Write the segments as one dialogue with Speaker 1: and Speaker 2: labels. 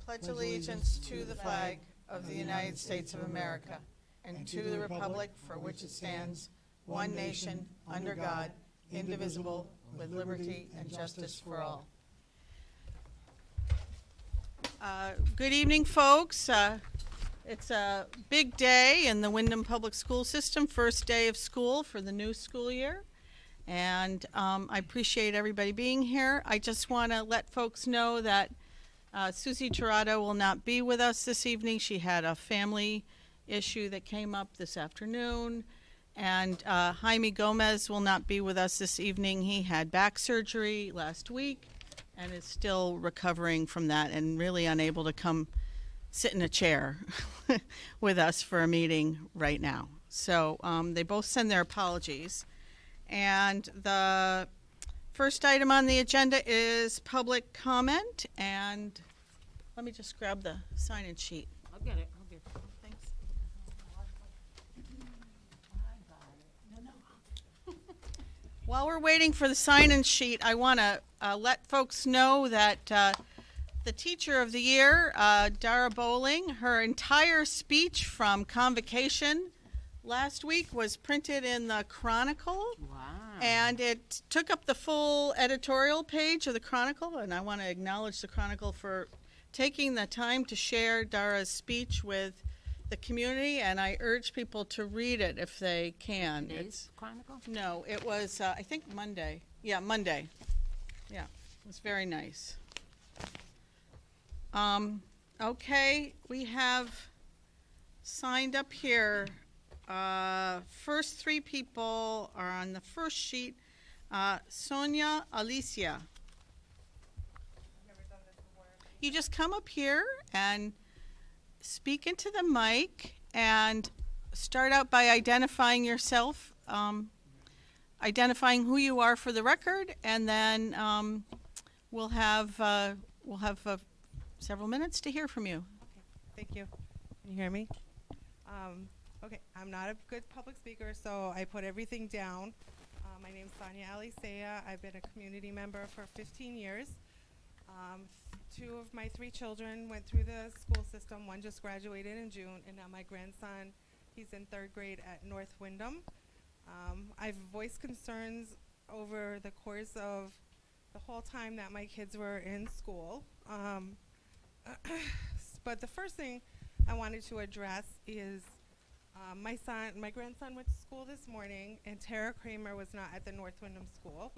Speaker 1: pledge allegiance to the flag of the United States of America and to the republic for which it stands, one nation, under God, indivisible, with liberty and justice for all. Good evening, folks. It's a big day in the Windham Public School System, first day of school for the new school year. And I appreciate everybody being here. I just want to let folks know that Susie Tirado will not be with us this evening. She had a family issue that came up this afternoon. And Jaime Gomez will not be with us this evening. He had back surgery last week and is still recovering from that and really unable to come sit in a chair with us for a meeting right now. So they both send their apologies. And the first item on the agenda is public comment. And let me just grab the sign-in sheet.
Speaker 2: I'll get it.
Speaker 1: Thanks. While we're waiting for the sign-in sheet, I want to let folks know that the teacher of the year, Dara Bowling, her entire speech from convocation last week was printed in the Chronicle.
Speaker 2: Wow.
Speaker 1: And it took up the full editorial page of the Chronicle, and I want to acknowledge the Chronicle for taking the time to share Dara's speech with the community, and I urge people to read it if they can.
Speaker 2: Today's Chronicle?
Speaker 1: No, it was, I think Monday. Yeah, Monday. Yeah, it was very nice. Okay, we have signed up here. First three people are on the first sheet. Sonia Alicia. You just come up here and speak into the mic and start out by identifying yourself, identifying who you are for the record, and then we'll have several minutes to hear from you.
Speaker 3: Okay, thank you. Can you hear me? Okay, I'm not a good public speaker, so I put everything down. My name's Sonia Alicia. I've been a community member for 15 years. Two of my three children went through the school system. One just graduated in June, and now my grandson, he's in third grade at North Windham. I've voiced concerns over the course of the whole time that my kids were in school. But the first thing I wanted to address is my grandson went to school this morning, and Tara Kramer was not at the North Windham school.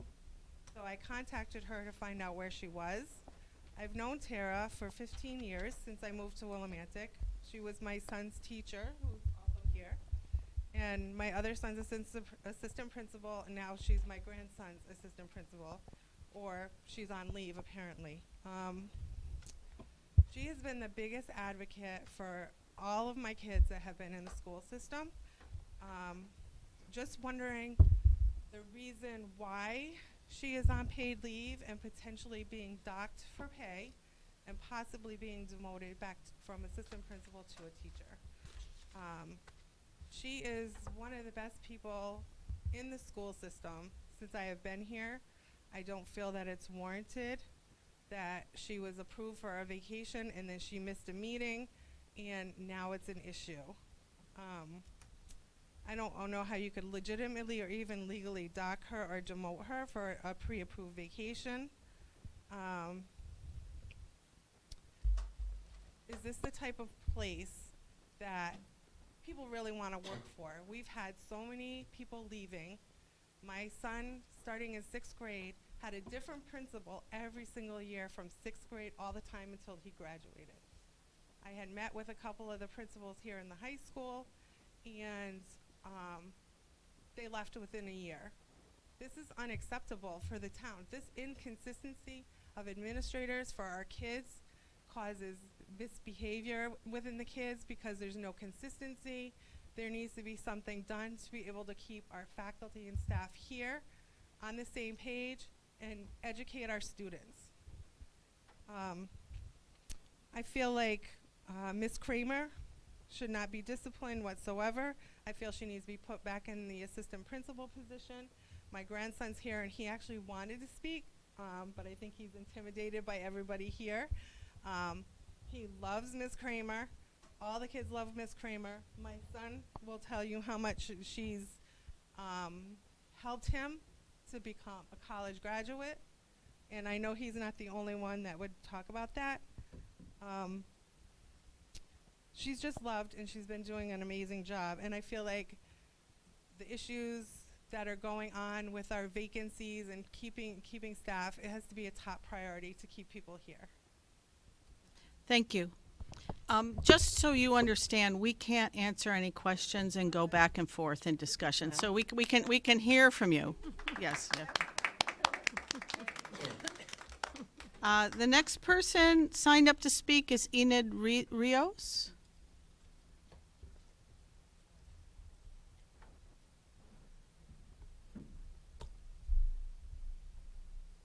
Speaker 3: So I contacted her to find out where she was. I've known Tara for 15 years, since I moved to Willimantic. She was my son's teacher, who's also here, and my other son's assistant principal, and now she's my grandson's assistant principal, or she's on leave apparently. She has been the biggest advocate for all of my kids that have been in the school system. Just wondering the reason why she is on paid leave and potentially being docked for pay and possibly being demoted back from assistant principal to a teacher. She is one of the best people in the school system since I have been here. I don't feel that it's warranted that she was approved for a vacation and then she missed a meeting, and now it's an issue. I don't know how you could legitimately or even legally dock her or demote her for a pre-approved vacation. Is this the type of place that people really want to work for? We've had so many people leaving. My son, starting in 6th grade, had a different principal every single year from 6th grade all the time until he graduated. I had met with a couple of the principals here in the high school, and they left within a year. This is unacceptable for the town. This inconsistency of administrators for our kids causes misbehavior within the kids because there's no consistency. There needs to be something done to be able to keep our faculty and staff here on the same page and educate our students. I feel like Ms. Kramer should not be disciplined whatsoever. I feel she needs to be put back in the assistant principal position. My grandson's here, and he actually wanted to speak, but I think he's intimidated by everybody here. He loves Miss Kramer. All the kids love Miss Kramer. My son will tell you how much she's helped him to become a college graduate. And I know he's not the only one that would talk about that. She's just loved, and she's been doing an amazing job. And I feel like the issues that are going on with our vacancies and keeping staff, it has to be a top priority to keep people here.
Speaker 1: Thank you. Just so you understand, we can't answer any questions and go back and forth in discussion. So we can hear from you. Yes. Yeah. The next person signed up to speak is Enid Rios.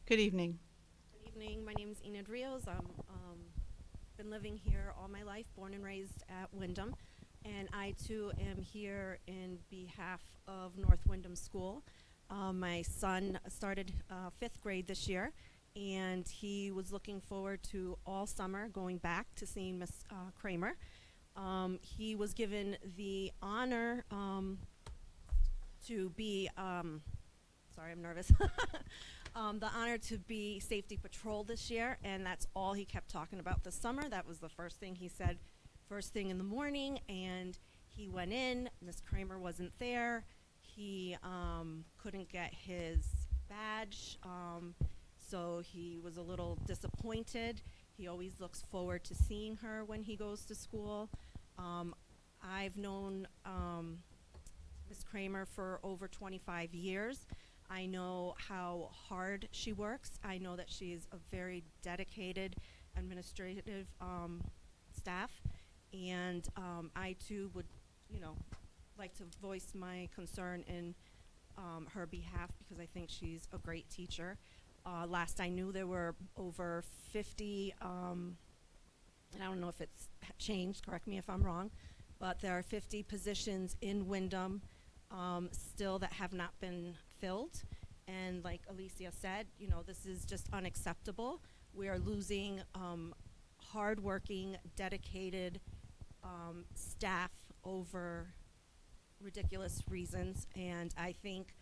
Speaker 1: Good evening.
Speaker 2: Good evening. My name is Enid Rios. I'm been living here all my life, born and raised at Windham, and I too am here in behalf of North Windham School. My son started 5th grade this year, and he was looking forward to all summer going back to seeing Miss Kramer. He was given the honor to be, sorry, I'm nervous. The honor to be safety patrol this year, and that's all he kept talking about this summer. That was the first thing he said first thing in the morning, and he went in. Miss Kramer wasn't there. He couldn't get his badge, so he was a little disappointed. He always looks forward to seeing her when he goes to school. I've known Miss Kramer for over 25 years. I know how hard she works. I know that she's a very dedicated administrative staff, and I too would, like to voice my concern in her behalf, because I think she's a great teacher. Last I knew, there were over 50, and I don't know if it's changed, correct me if I'm wrong, but there are 50 positions in Windham still that have not been filled. And like Alicia said, this is just unacceptable. We are losing hardworking, dedicated staff over ridiculous reasons, and I think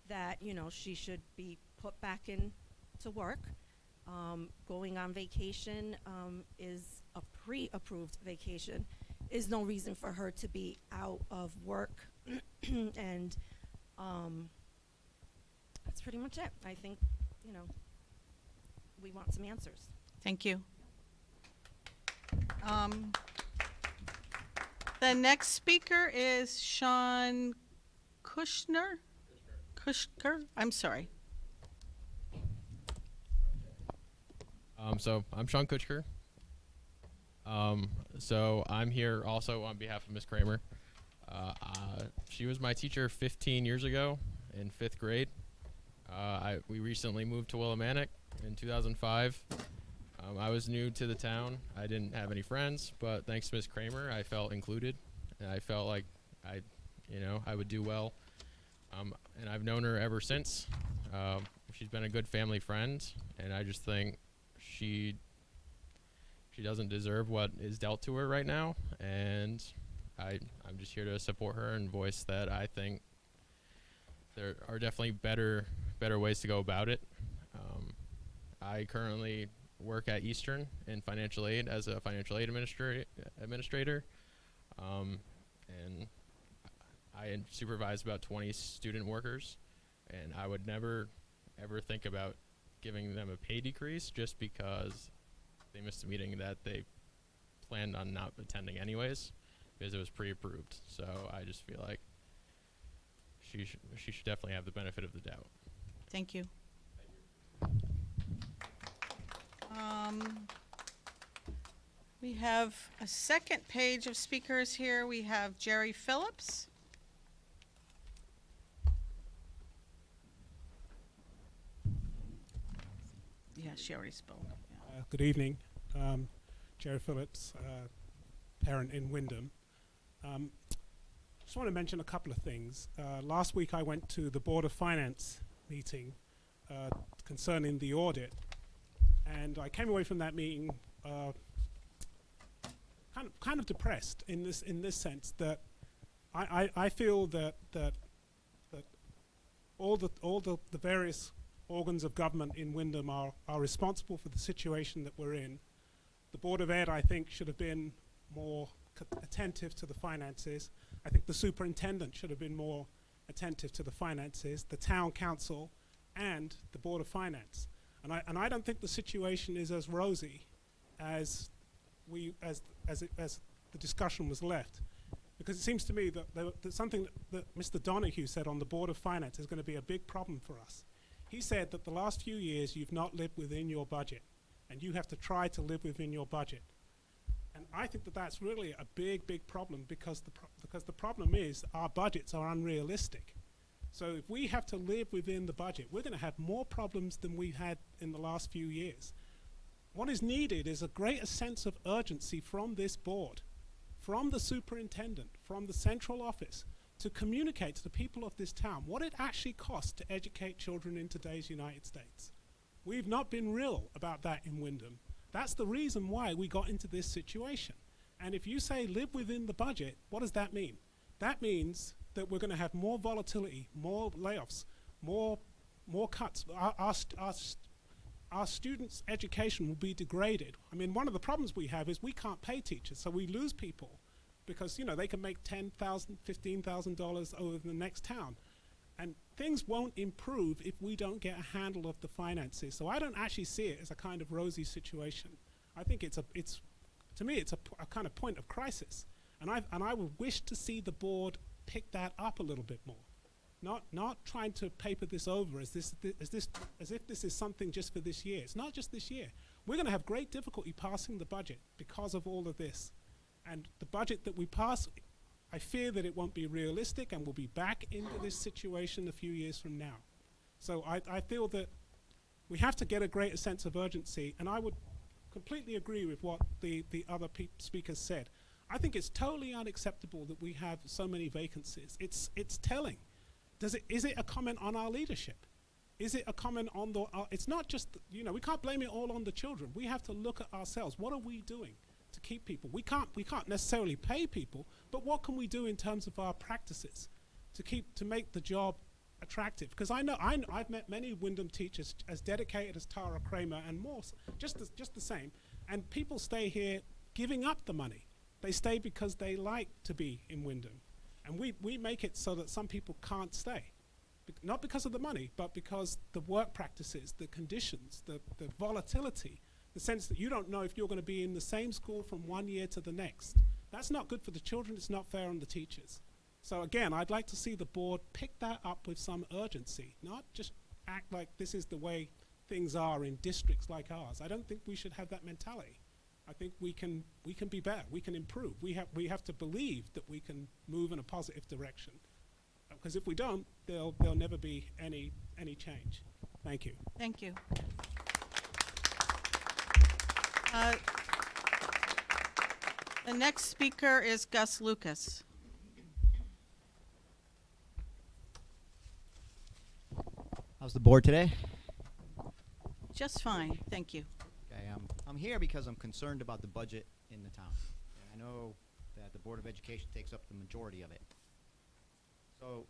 Speaker 2: that she should be put back into work. Going on vacation is a pre-approved vacation, is no reason for her to be out of work. And that's pretty much it. I think we want some answers.
Speaker 1: Thank you. The next speaker is Sean Kushner. I'm sorry.
Speaker 4: So I'm Sean Kutcher. So I'm here also on behalf of Miss Kramer. She was my teacher 15 years ago in 5th grade. We recently moved to Willimantic in 2005. I was new to the town. I didn't have any friends, but thanks to Miss Kramer, I felt included, and I felt like I would do well. And I've known her ever since. She's been a good family friend, and I just think she doesn't deserve what is dealt to her right now, and I'm just here to support her and voice that I think there are definitely better ways to go about it. I currently work at Eastern in financial aid as a financial aid administrator, and I supervise about 20 student workers, and I would never ever think about giving them a pay decrease just because they missed a meeting that they planned on not attending anyways, because it was pre-approved. So I just feel like she should definitely have the benefit of the doubt.
Speaker 1: Thank you. We have a second page of speakers here. We have Jerry Phillips. Yeah, she already spoke. Yeah.
Speaker 5: Good evening. Jerry Phillips, parent in Windham. Just want to mention a couple of things. Last week I went to the Board of Finance meeting concerning the audit, and I came away from that meeting kind of depressed in this sense that I feel that all the various organs of government in Windham are responsible for the situation that we're in. The Board of Ed, I think, should have been more attentive to the finances. I think the superintendent should have been more attentive to the finances, the town council, and the Board of Finance. And I don't think the situation is as rosy as the discussion was left. Because it seems to me that something that Mr. Donahue said on the Board of Finance is going to be a big problem for us. He said that the last few years you've not lived within your budget, and you have to try to live within your budget. And I think that that's really a big problem, because the problem is our budgets are unrealistic. So if we have to live within the budget, we're going to have more problems than we've had in the last few years. What is needed is a greater sense of urgency from this board, from the superintendent, from the central office, to communicate to the people of this town what it actually costs to educate children in today's United States. We've not been real about that in Windham. That's the reason why we got into this situation. And if you say live within the budget, what does that mean? That means that we're going to have more volatility, more layoffs, more cuts. Our students' education will be degraded. I mean, one of the problems we have is we can't pay teachers, so we lose people because, you know, they can make $10,000, $15,000 over the next town. And things won't improve if we don't get a handle of the finances. So I don't actually see it as a kind of rosy situation. I think to me, it's a kind of point of crisis. And I would wish to see the board pick that up a little bit more. Not trying to paper this over as if this is something just for this year. It's not just this year. We're going to have great difficulty passing the budget because of all of this. And the budget that we pass, I fear that it won't be realistic, and we'll be back into this situation a few years from now. So I feel that we have to get a greater sense of urgency, and I would completely agree with what the other speakers said. I think it's totally unacceptable that we have so many vacancies. It's telling. Is it a comment on our leadership? Is it a comment on it's not just, you know, we can't blame it all on the children. We have to look at ourselves. What are we doing to keep people? We can't necessarily pay people, but what can we do in terms of our practices to make the job attractive? Because I've met many Windham teachers as dedicated as Tara Kramer and more, just the same. And people stay here giving up the money. They stay because they like to be in Windham. And we make it so that some people can't stay. Not because of the money, but because the work practices, the conditions, the volatility, the sense that you don't know if you're going to be in the same school from one year to the next. That's not good for the children. It's not fair on the teachers. So again, I'd like to see the board pick that up with some urgency, not just act like this is the way things are in districts like ours. I don't think we should have that mentality. I think we can be better. We can improve. We have to believe that we can move in a positive direction. Because if we don't, there'll never be any change. Thank you.
Speaker 1: Thank you. The next speaker is Gus Lucas.
Speaker 6: How's the board today?
Speaker 1: Just fine, thank you.
Speaker 6: Okay, I'm here because I'm concerned about the budget in the town. And I know that the Board of Education takes up the majority of it. So,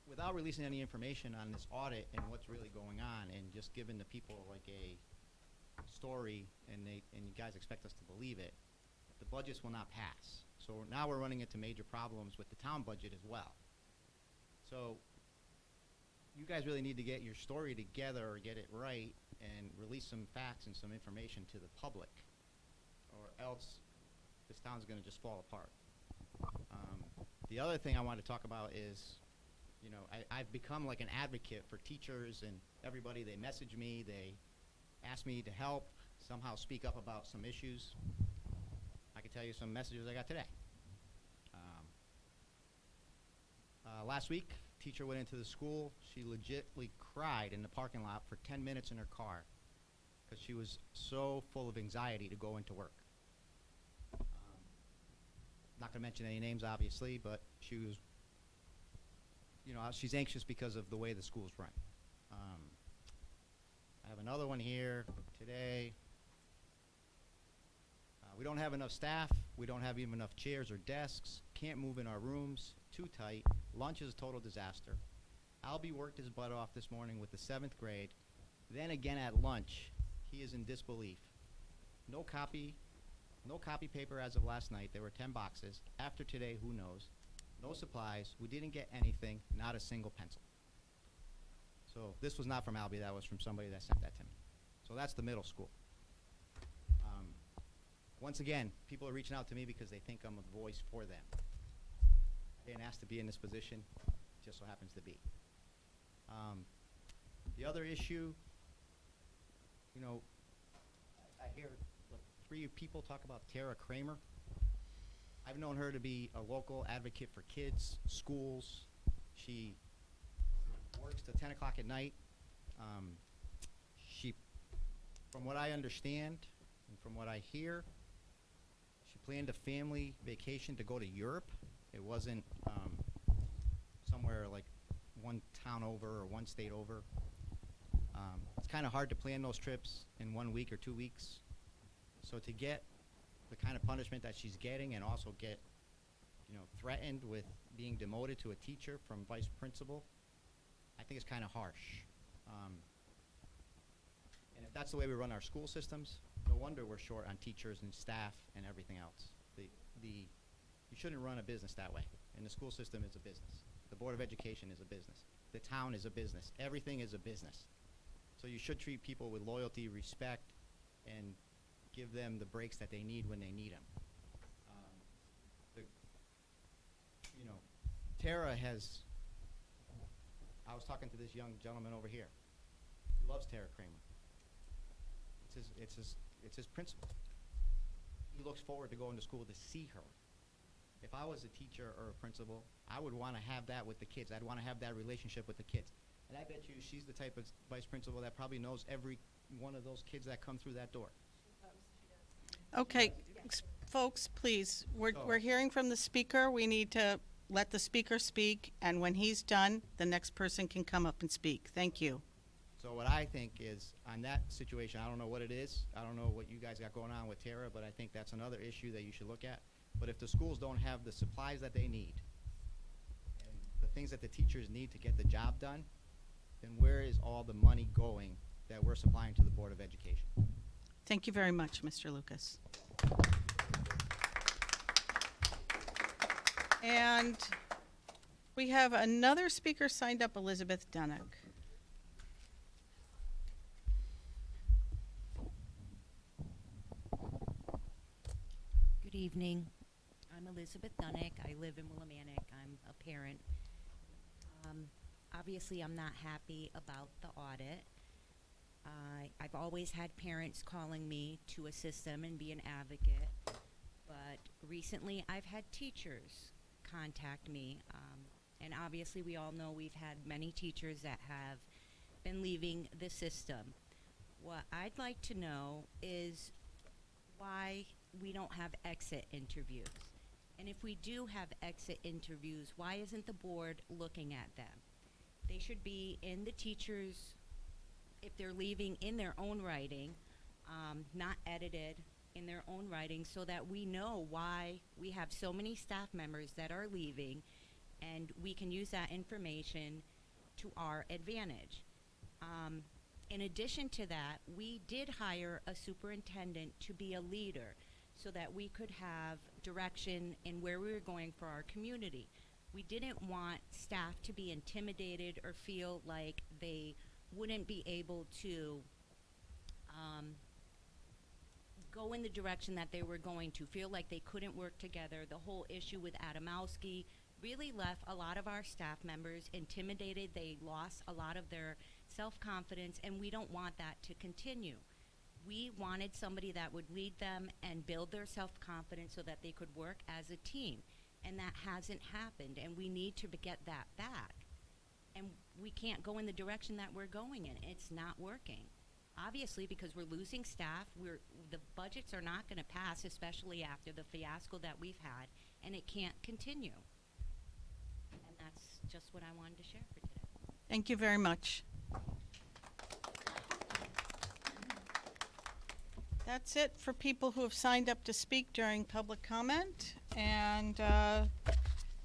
Speaker 6: without releasing any information on this audit and what's really going on, and just giving the people like a story, and you guys expect us to believe it, the budgets will not pass. So now we're running into major problems with the town budget as well. So you guys really need to get your story together or get it right and release some facts and some information to the public, or else this town's going to just fall apart. The other thing I want to talk about is, you know, I've become like an advocate for teachers and everybody. They message me, they ask me to help, somehow speak up about some issues. I can tell you some messages I got today. Last week, teacher went into the school. She legitimately cried in the parking lot for 10 minutes in her car because she was so full of anxiety to go into work. Not going to mention any names, obviously, but she was, you know, she's anxious because of the way the school's run. I have another one here today. We don't have enough staff. We don't have even enough chairs or desks. Can't move in our rooms. Too tight. Lunch is a total disaster. Albie worked his butt off this morning with the 7th grade. Then again at lunch, he is in disbelief. No copy paper as of last night. There were 10 boxes. After today, who knows? No supplies. We didn't get anything, not a single pencil. So this was not from Albie. That was from somebody that sent that to me. So that's the middle school. Once again, people are reaching out to me because they think I'm a voice for them. I didn't ask to be in this position. It just so happens to be. The other issue, you know, I hear like 3 people talk about Tara Kramer. I've known her to be a local advocate for kids, schools. She works till 10 o'clock at night. She, from what I understand and from what I hear, she planned a family vacation to go to Europe. It wasn't somewhere like one town over or one state over. It's kind of hard to plan those trips in 1 week or 2 weeks. So to get the kind of punishment that she's getting and also get, you know, threatened with being demoted to a teacher from vice principal, I think it's kind of harsh. And if that's the way we run our school systems, no wonder we're short on teachers and staff and everything else. You shouldn't run a business that way. And the school system is a business. The Board of Education is a business. The town is a business. Everything is a business. So you should treat people with loyalty, respect, and give them the breaks that they need when they need them. You know, Tara has, I was talking to this young gentleman over here. He loves Tara Kramer. It's his principal. He looks forward to going to school to see her. If I was a teacher or a principal, I would want to have that with the kids. I'd want to have that relationship with the kids. And I bet you she's the type of vice principal that probably knows every one of those kids that come through that door.
Speaker 1: Okay, folks, please, we're hearing from the speaker. We need to let the speaker speak, and when he's done, the next person can come up and speak. Thank you.
Speaker 6: So what I think is, on that situation, I don't know what it is. I don't know what you guys got going on with Tara, but I think that's another issue that you should look at. But if the schools don't have the supplies that they need and the things that the teachers need to get the job done, then where is all the money going that we're supplying to the Board of Education?
Speaker 1: Thank you very much, Mr. Lucas. And we have another speaker signed up, Elizabeth Dunnock.
Speaker 7: Good evening. I'm Elizabeth Dunnock. I live in Willimantic. I'm a parent. Obviously, I'm not happy about the audit. I've always had parents calling me to assist them and be an advocate, but recently I've had teachers contact me, and obviously we all know we've had many teachers that have been leaving the system. What I'd like to know is why we don't have exit interviews. And if we do have exit interviews, why isn't the board looking at them? They should be in the teachers', if they're leaving, in their own writing, not edited, in their own writing, so that we know why we have so many staff members that are leaving, and we can use that information to our advantage. In addition to that, we did hire a superintendent to be a leader so that we could have direction in where we were going for our community. We didn't want staff to be intimidated or feel like they wouldn't be able to go in the direction that they were going to, feel like they couldn't work together. The whole issue with Adamowski really left a lot of our staff members intimidated. They lost a lot of their self-confidence, and we don't want that to continue. We wanted somebody that would lead them and build their self-confidence so that they could work as a team, and that hasn't happened, and we need to get that back. And we can't go in the direction that we're going in. It's not working. Obviously, because we're losing staff, the budgets are not going to pass, especially after the fiasco that we've had, and it can't continue. And that's just what I wanted to share for today.
Speaker 1: Thank you very much. That's it for people who have signed up to speak during public comment. And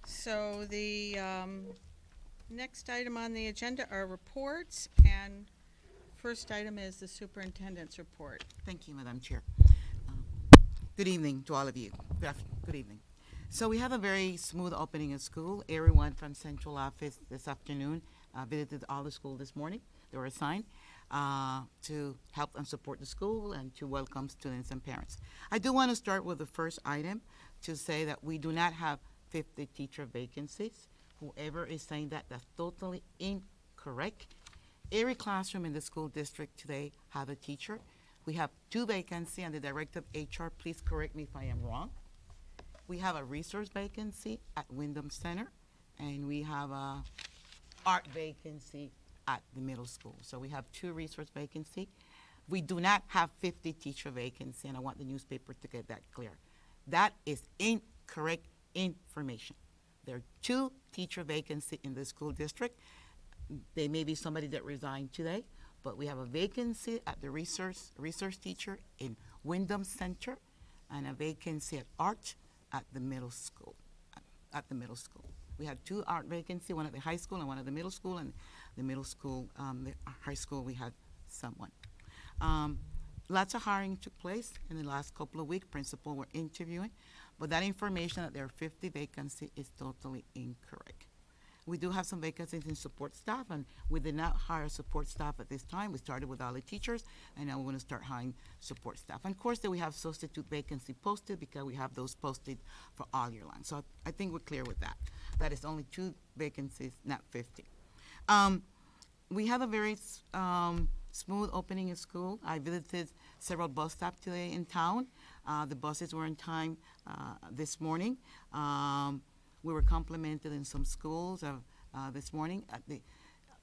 Speaker 1: so the next item on the agenda are reports, and first item is the superintendent's report.
Speaker 8: Thank you, Madam Chair. Good evening to all of you. Good evening. So we have a very smooth opening of school. Everyone from central office this afternoon visited all the school this morning. They were assigned to help and support the school and to welcome students and parents. I do want to start with the first item to say that we do not have 50 teacher vacancies. Whoever is saying that, that's totally incorrect. Every classroom in the school district today have a teacher. We have 2 vacancies, and the director of HR, please correct me if I am wrong. We have a resource vacancy at Windham Center, and we have a art vacancy at the middle school. So we have 2 resource vacancy. We do not have 50 teacher vacancy, and I want the newspaper to get that clear. That is incorrect information. There are 2 teacher vacancy in the school district. There may be somebody that resigned today, but we have a vacancy at the resource teacher in Windham Center and a vacancy at art at the middle school. We have 2 art vacancy, one at the high school and one at the middle school, and the middle school, the high school, we had someone. Lots of hiring took place in the last couple of weeks. Principal were interviewing, but that information that there are 50 vacancies is totally incorrect. We do have some vacancies in support staff, and we did not hire support staff at this time. We started with all the teachers, and now we're going to start hiring support staff. And of course, then we have substitute vacancy posted because we have those posted for all year long. So I think we're clear with that. That is only 2 vacancies, not 50. We have a very smooth opening of school. I visited several bus stops today in town. The buses were in time this morning. We were complimented in some schools this morning.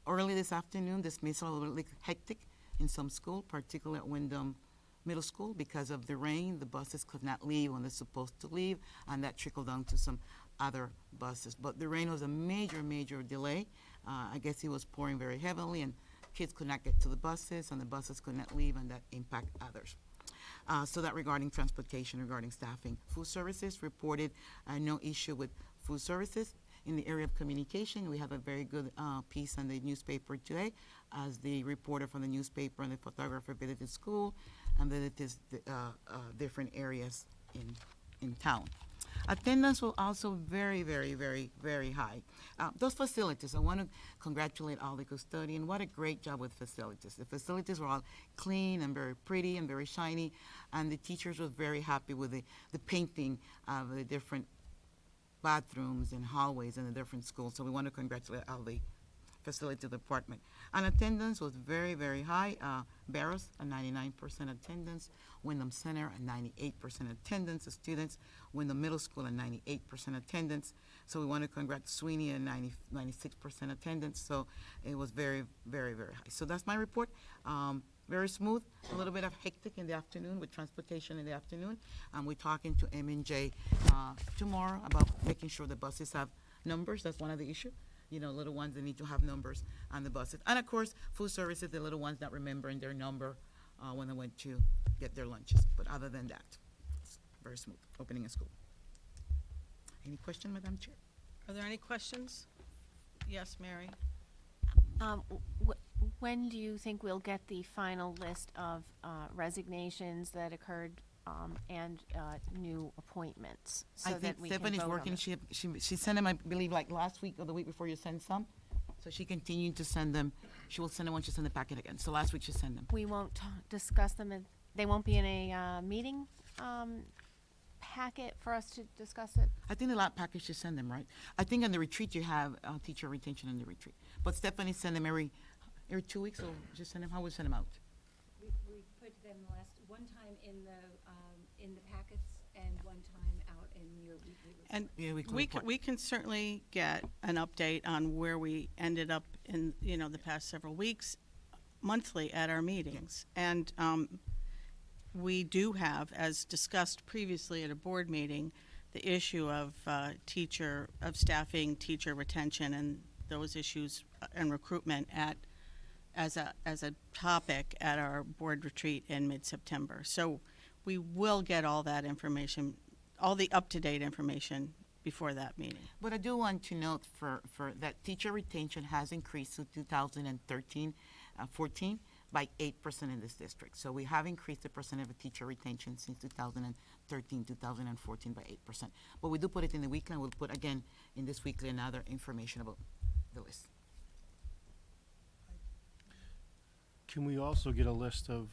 Speaker 8: Early this afternoon, dismissal was a little hectic in some school, particularly at Windham Middle School. Because of the rain, the buses could not leave when they're supposed to leave, and that trickled down to some other buses. But the rain was a major, major delay. I guess it was pouring very heavily, and kids could not get to the buses, and the buses could not leave, and that impacted others. So that regarding transportation, regarding staffing. Food services reported no issue with food services. In the area of communication, we have a very good piece on the newspaper today, as the reporter from the newspaper and the photographer visited school and visited different areas in town. Attendance was also very, very, very, very high. Those facilities, I want to congratulate all the custodians. What a great job with facilities. The facilities were all clean and very pretty and very shiny, and the teachers were very happy with the painting of the different bathrooms and hallways in the different schools. So we want to congratulate all the facility department. And attendance was very, very high. Barrows, a 99% attendance. Windham Center, a 98% attendance of students. Windham Middle School, a 98% attendance. So we want to congratulate Sweeney, a 96% attendance. So it was very, very, very high. So that's my report. Very smooth. A little bit of hectic in the afternoon with transportation in the afternoon. We're talking to M&J tomorrow about making sure the buses have numbers. That's one of the issues. You know, little ones that need to have numbers on the buses. And of course, food services, the little ones not remembering their number when they went to get their lunches. But other than that, it's very smooth opening a school. Any question, Madam Chair?
Speaker 1: Are there any questions? Yes, Mary.
Speaker 9: When do you think we'll get the final list of resignations that occurred and new appointments, so
Speaker 8: I
Speaker 9: that
Speaker 8: think
Speaker 9: we can
Speaker 8: Stephanie's
Speaker 9: vote on
Speaker 8: working.
Speaker 9: it?
Speaker 8: She sent them, I believe, like last week or the week before you sent some. So she continued to send them. She will send them when she send the packet again. So last week she sent them.
Speaker 9: We won't discuss them, they won't be in a meeting packet for us to discuss it?
Speaker 8: I think the lot package you send them, right? I think on the retreat you have teacher retention in the retreat. But Stephanie send them every 2 weeks, or just send them, how we send them out?
Speaker 10: We put them one time in the packets and one time out in your weekly report.
Speaker 1: And
Speaker 8: Yeah, weekly
Speaker 1: we
Speaker 8: report.
Speaker 1: can, we can certainly get an update on where we ended up in, the past several weeks, monthly at our meetings. And we do have, as discussed previously at a board meeting, the issue of staffing, teacher retention, and those issues and recruitment as a topic at our board retreat in mid-September. So we will get all that information, all the up-to-date information before that meeting.
Speaker 8: But I do want to note for that teacher retention has increased to 2013, 14 by 8% in this district. So we have increased the percent of teacher retention since 2013, 2014 by 8%. But we do put it in the weekly, and we'll put again in this weekly another information about the list.
Speaker 11: Can we also get a list of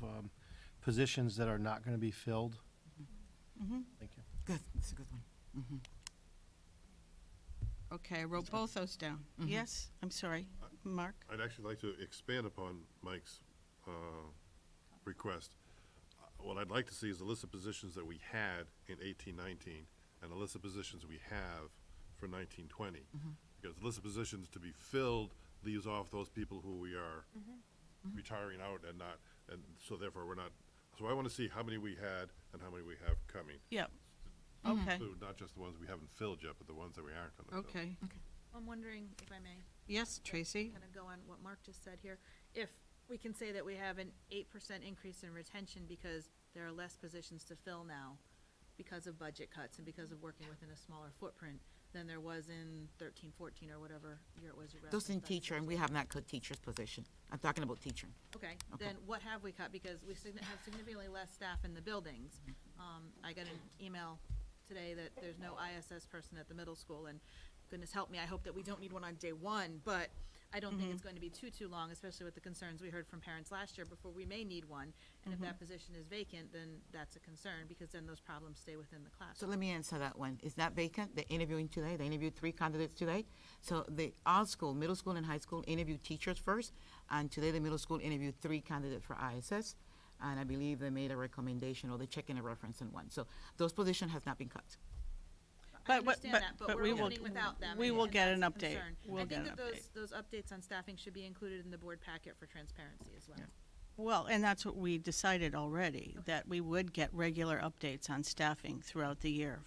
Speaker 11: positions that are not going to be filled?
Speaker 1: Mm-hmm.
Speaker 11: Thank you.
Speaker 8: Good, that's a good one. Mm-hmm.
Speaker 1: Okay, I wrote both those down.
Speaker 8: Mhm.
Speaker 1: Yes, I'm sorry, Mark?
Speaker 12: I'd actually like to expand upon Mike's request. What I'd like to see is a list of positions that we had in 18-19 and a list of positions we have for 19-20. Because the list of positions to be filled leaves off those people who we are retiring out and not, and so therefore we're not. So I want to see how many we had and how many we have coming.
Speaker 1: Yep.
Speaker 8: Mhm.
Speaker 1: Okay,
Speaker 12: So not just the ones we haven't filled yet, but the ones that we aren't going to fill.
Speaker 1: okay.
Speaker 13: I'm wondering, if I may,
Speaker 1: Yes, Tracy?
Speaker 13: kind of go on what Mark just said here. If we can say that we have an 8% increase in retention because there are less positions to fill now because of budget cuts and because of working within a smaller footprint than there was in 13, 14, or whatever year it was. you
Speaker 8: Those in
Speaker 13: referenced,
Speaker 8: teacher, and we have not cut teacher's position. I'm talking about teacher.
Speaker 13: Okay,
Speaker 8: Okay.
Speaker 13: then what have we cut? Because we have significantly less staff in the buildings. I got an email today that there's no ISS person at the middle school, and goodness help me, I hope that we don't need one on day one, but I don't think it's going to be too long, especially with the concerns we heard from parents last year before we may need one. And if that position is vacant, then that's a concern, because then those problems stay within the
Speaker 8: So
Speaker 13: classroom.
Speaker 8: let me answer that one. It's not vacant. They're interviewing today. They interviewed 3 candidates today. So the all school, middle school and high school, interviewed teachers first, and today the middle school interviewed 3 candidates for ISS, and I believe they made a recommendation, or they're checking a reference in one. So those positions has not been cut.
Speaker 13: I understand that, but
Speaker 1: we
Speaker 13: we're
Speaker 1: will-
Speaker 13: opening without them.
Speaker 1: we
Speaker 13: and-
Speaker 1: will
Speaker 13: and
Speaker 1: get an
Speaker 13: that's a
Speaker 1: update.
Speaker 13: concern.
Speaker 1: We'll
Speaker 13: I
Speaker 1: get
Speaker 13: think
Speaker 1: an
Speaker 13: that those updates on staffing should be included in the board packet for transparency as well.
Speaker 1: Yeah. Well, and that's what we decided already, that we would get regular updates on staffing throughout the year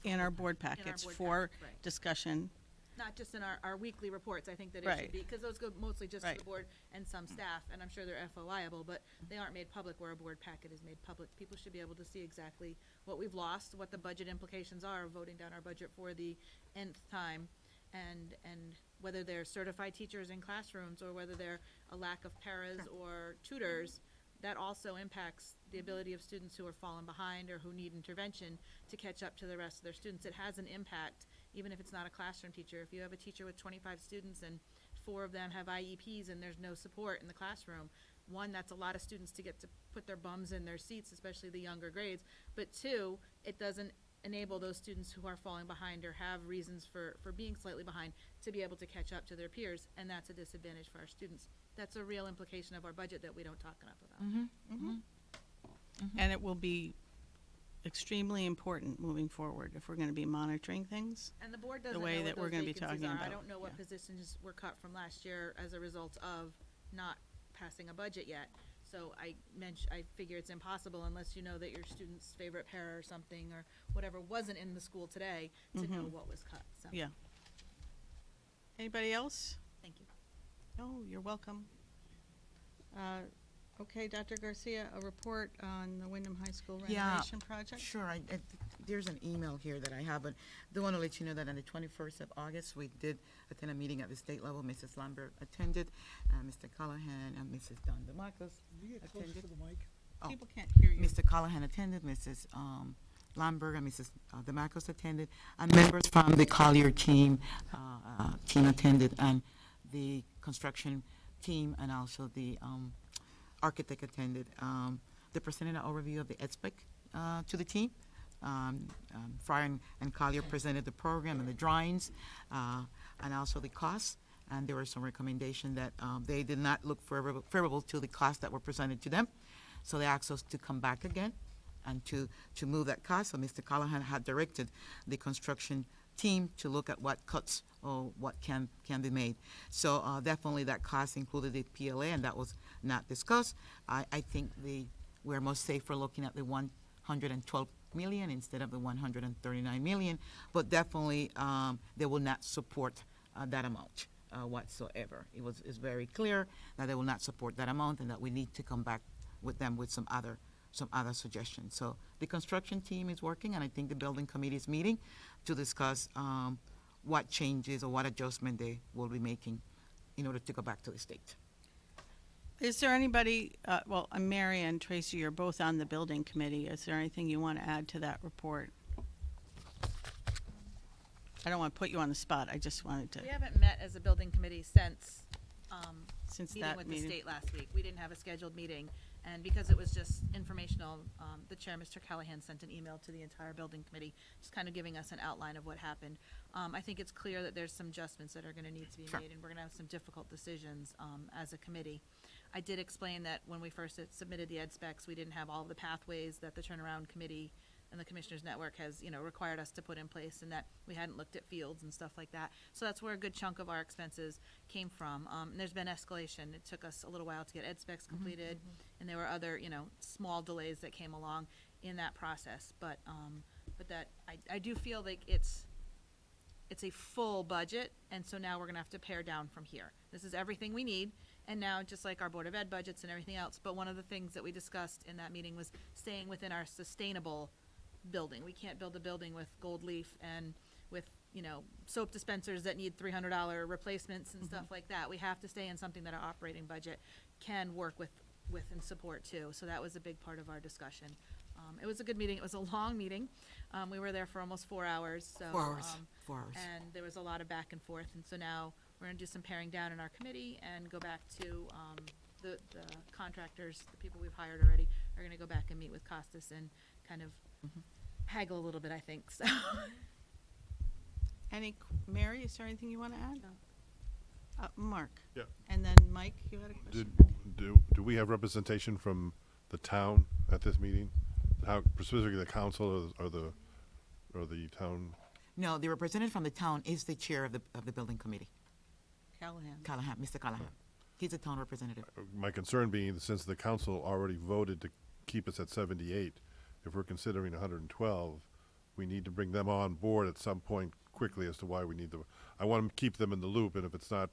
Speaker 1: in our board packets
Speaker 13: board
Speaker 1: for
Speaker 13: packets, right.
Speaker 1: discussion.
Speaker 13: Not just in our weekly reports, I think that it
Speaker 1: Right.
Speaker 13: should be, because those go mostly just to
Speaker 1: Right.
Speaker 13: the board and some staff, and I'm sure they're FOIable, but they aren't made public where a board packet is made public. People should be able to see exactly what we've lost, what the budget implications are of voting down our budget for the nth time, and whether they're certified teachers in classrooms or whether they're a lack of paras or tutors. That also impacts the ability of students who are falling behind or who need intervention to catch up to the rest of their students. It has an impact, even if it's not a classroom teacher. If you have a teacher with 25 students and 4 of them have IEPs and there's no support in the classroom, one, that's a lot of students to get to put their bums in their seats, especially the younger grades. But 2, it doesn't enable those students who are falling behind or have reasons for being slightly behind to be able to catch up to their peers, and that's a disadvantage for our students. That's a real implication of our budget that we don't talk enough about.
Speaker 1: And it will be extremely important moving forward if we're going to be monitoring things.
Speaker 13: And the board doesn't
Speaker 1: way
Speaker 13: know
Speaker 1: that
Speaker 13: what
Speaker 1: we're
Speaker 13: those
Speaker 1: gonna be
Speaker 13: vacancies
Speaker 1: talking
Speaker 13: are. I
Speaker 1: about,
Speaker 13: don't know what
Speaker 1: yeah.
Speaker 13: positions were cut from last year as a result of not passing a budget yet. So I figure it's impossible unless you know that your student's favorite para or something or whatever wasn't in the school today to know what was cut, so.
Speaker 1: Yeah. Anybody else?
Speaker 13: Thank you.
Speaker 1: No, you're welcome. Okay, Dr. Garcia, a report on the Windham High School
Speaker 8: Yeah,
Speaker 1: renovation project?
Speaker 8: Sure, there's an email here that I have, but I do want to let you know that on the 21st of August, we did attend a meeting at the state level. Mrs. Lambert attended, Mr. Callahan and Mrs. Don DeMarcos attended. Oh.
Speaker 1: People can't hear you.
Speaker 8: Mr. Callahan attended, Mrs. Lambert and Mrs. DeMarcos attended, and members from the Collier team attended, and the construction team, and also the architect attended. They presented an overview of the EDSPEC to the team. Fryer and Collier presented the program and the drawings, and also the costs. And there were some recommendations that they did not look favorable to the costs that were presented to them. So they asked us to come back again and to move that cost. So Mr. Callahan had directed the construction team to look at what cuts or what can be made. So definitely that cost included the PLA, and that was not discussed. I think we're most safer looking at the 112 million instead of the 139 million, but definitely they will not support that amount whatsoever. It's very clear that they will not support that amount, and that we need to come back with them with some other some other suggestions. So the construction team is working, and I think the building committee is meeting to discuss what changes or what adjustment they will be making in order to go back to the state.
Speaker 1: Is there anybody, well, Mary and Tracy, you're both on the building committee. Is there anything you want to add to that report? I don't want to put you on the spot. I just wanted to,
Speaker 13: We haven't met as a building committee since,
Speaker 1: since
Speaker 13: meeting
Speaker 1: that
Speaker 13: with
Speaker 1: meeting.
Speaker 13: the state last week. We didn't have a scheduled meeting, and because it was just informational, the chair, Mr. Callahan, sent an email to the entire building committee, just kind of giving us an outline of what happened. I think it's clear that there's some adjustments that are gonna need to be
Speaker 8: Sure.
Speaker 13: made, and we're gonna have some difficult decisions, as a committee. I did explain that when we first had submitted the ed specs, we didn't have all of the pathways that the turnaround committee and the Commissioners Network has, required us to put in place, and that we hadn't looked at fields and stuff like that. So that's where a good chunk of our expenses came from. And there's been escalation. It took us a little while to get ed specs completed, and there were other, small delays that came along in that process. But that, I do feel like it's a full budget, and so now we're gonna have to pare down from here. This is everything we need, and now, just like our Board of Ed budgets and everything else, but one of the things that we discussed in that meeting was staying within our sustainable building. We can't build a building with gold leaf and with, soap dispensers that need $300 replacements and stuff like that. We have to stay in something that our operating budget can work with and support too. So that was a big part of our discussion. It was a good meeting. It was a long meeting. We were there for almost 4 hours, so.
Speaker 8: 4 hours, 4 hours.
Speaker 13: And there was a lot of back and forth, and so now we're gonna do some paring down in our committee and go back to, the contractors, the people we've hired already, are gonna go back and meet with Costas and kind of haggle a little bit, I think, so.
Speaker 1: Mary, is there anything you want to add?
Speaker 13: No.
Speaker 1: Mark?
Speaker 12: Yeah.
Speaker 1: And then Mike, you had a question?
Speaker 12: Do we have representation from the town at this meeting? How, specifically the council or the town?
Speaker 8: No, the representative from the town is the chair of the building committee,
Speaker 1: Callahan.
Speaker 8: Mr. Callahan. He's the town representative.
Speaker 12: My concern being, that since the council already voted to keep us at 78, if we're considering 112, we need to bring them on board at some point quickly as to why we need to. I want to keep them in the loop, and if it's not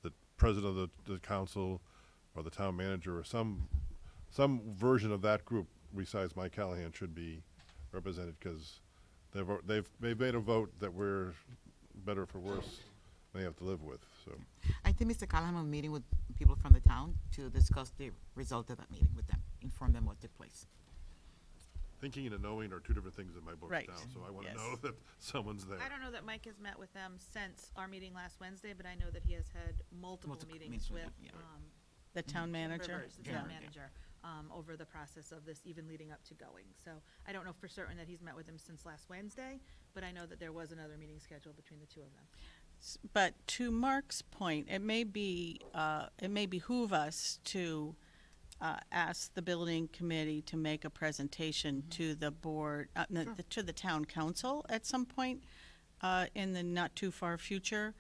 Speaker 12: the president of the council or the town manager or some version of that group besides Mike Callahan should be represented, because they've made a vote that we're better for worse they have to live with. So
Speaker 8: I think Mr. Callahan will be meeting with people from the town to discuss the result of that meeting with them, inform them what took place.
Speaker 12: thinking and knowing are two different things in my book
Speaker 1: Right.
Speaker 12: now, so I want to
Speaker 1: Yes.
Speaker 12: know that someone's there.
Speaker 13: I don't know that Mike has met with them since our meeting last Wednesday, but I know that he has had multiple
Speaker 8: Multiple
Speaker 13: meetings
Speaker 8: meetings with
Speaker 13: with,
Speaker 8: them, yeah.
Speaker 1: The town manager?
Speaker 13: Rivers, the
Speaker 8: Yeah.
Speaker 13: town manager, over the process of this, even leading up to going. So I don't know for certain that he's met with him since last Wednesday, but I know that there was another meeting scheduled between the two of them.
Speaker 1: But to Mark's point, it may behoove us to ask the building committee to make a presentation to the board, to the town council at some point in the not too far future,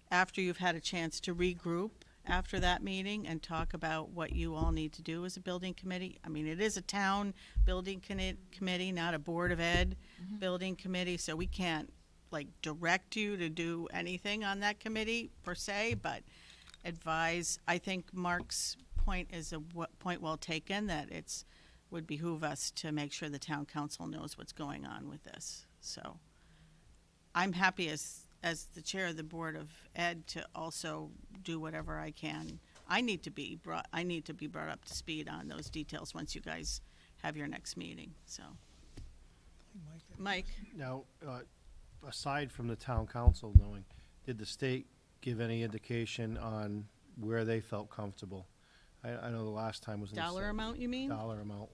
Speaker 1: after you've had a chance to regroup after that meeting and talk about what you all need to do as a building committee. I mean, it is a town building committee, not a Board of Ed building committee, so we can't like direct you to do anything on that committee per se, but advise. I think Mark's point is a point well taken, that it's would behoove us to make sure the town council knows what's going on with this. So I'm happy as the chair of the Board of Ed to also do whatever I can. I need to be brought up to speed on those details once you guys have your next meeting. So, Mike,
Speaker 11: Now, aside from the town council knowing, did the state give any indication on where they felt comfortable? I know the last time was in the
Speaker 1: dollar
Speaker 11: 70s.
Speaker 1: amount, you mean?
Speaker 11: Dollar amount.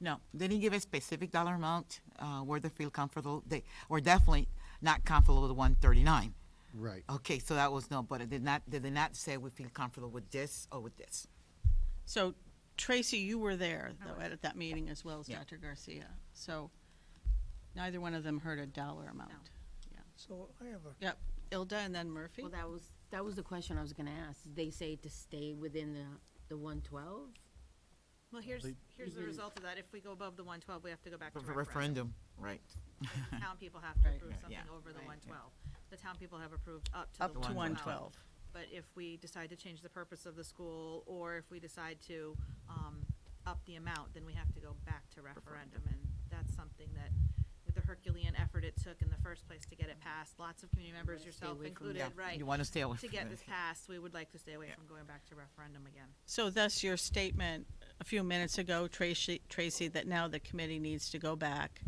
Speaker 8: No, they didn't give a specific dollar amount where they feel comfortable. They were definitely not comfortable with 139.
Speaker 11: Right.
Speaker 8: Okay, so that was no, but it did not. They did not say we feel comfortable with this or with this.
Speaker 1: So Tracy, you were there though at that meeting as well as
Speaker 8: Yeah.
Speaker 1: Dr. Garcia. So neither one of them heard a dollar amount.
Speaker 5: So I have a
Speaker 1: Yep, Ilda and then Murphy.
Speaker 14: Well, that was the question I was gonna ask. Did they say to stay within the 112?
Speaker 13: Well, here's the
Speaker 14: Mhm.
Speaker 13: result of that. If we go above the 112, we have to go back to
Speaker 8: For
Speaker 13: referendum.
Speaker 8: right?
Speaker 13: The town people have to
Speaker 1: Right.
Speaker 13: approve
Speaker 8: Right.
Speaker 13: something
Speaker 8: Yeah.
Speaker 13: over the
Speaker 8: Right.
Speaker 13: 112. The town people have approved up to
Speaker 1: Up
Speaker 13: the
Speaker 1: to
Speaker 13: 112.
Speaker 1: 112.
Speaker 13: But if we decide to change the purpose of the school, or if we decide to up the amount, then we have to go back to referendum, and that's something that, with the Herculean effort it took in the first place to get it passed, lots of community members, yourself
Speaker 14: away from
Speaker 13: included,
Speaker 8: Yeah,
Speaker 13: right?
Speaker 8: you want to stay away
Speaker 13: To
Speaker 8: from
Speaker 13: get
Speaker 8: it.
Speaker 13: this passed, we would like to stay away from going back to referendum again.
Speaker 1: So thus your statement a few minutes ago, Tracy, that now the committee needs to go back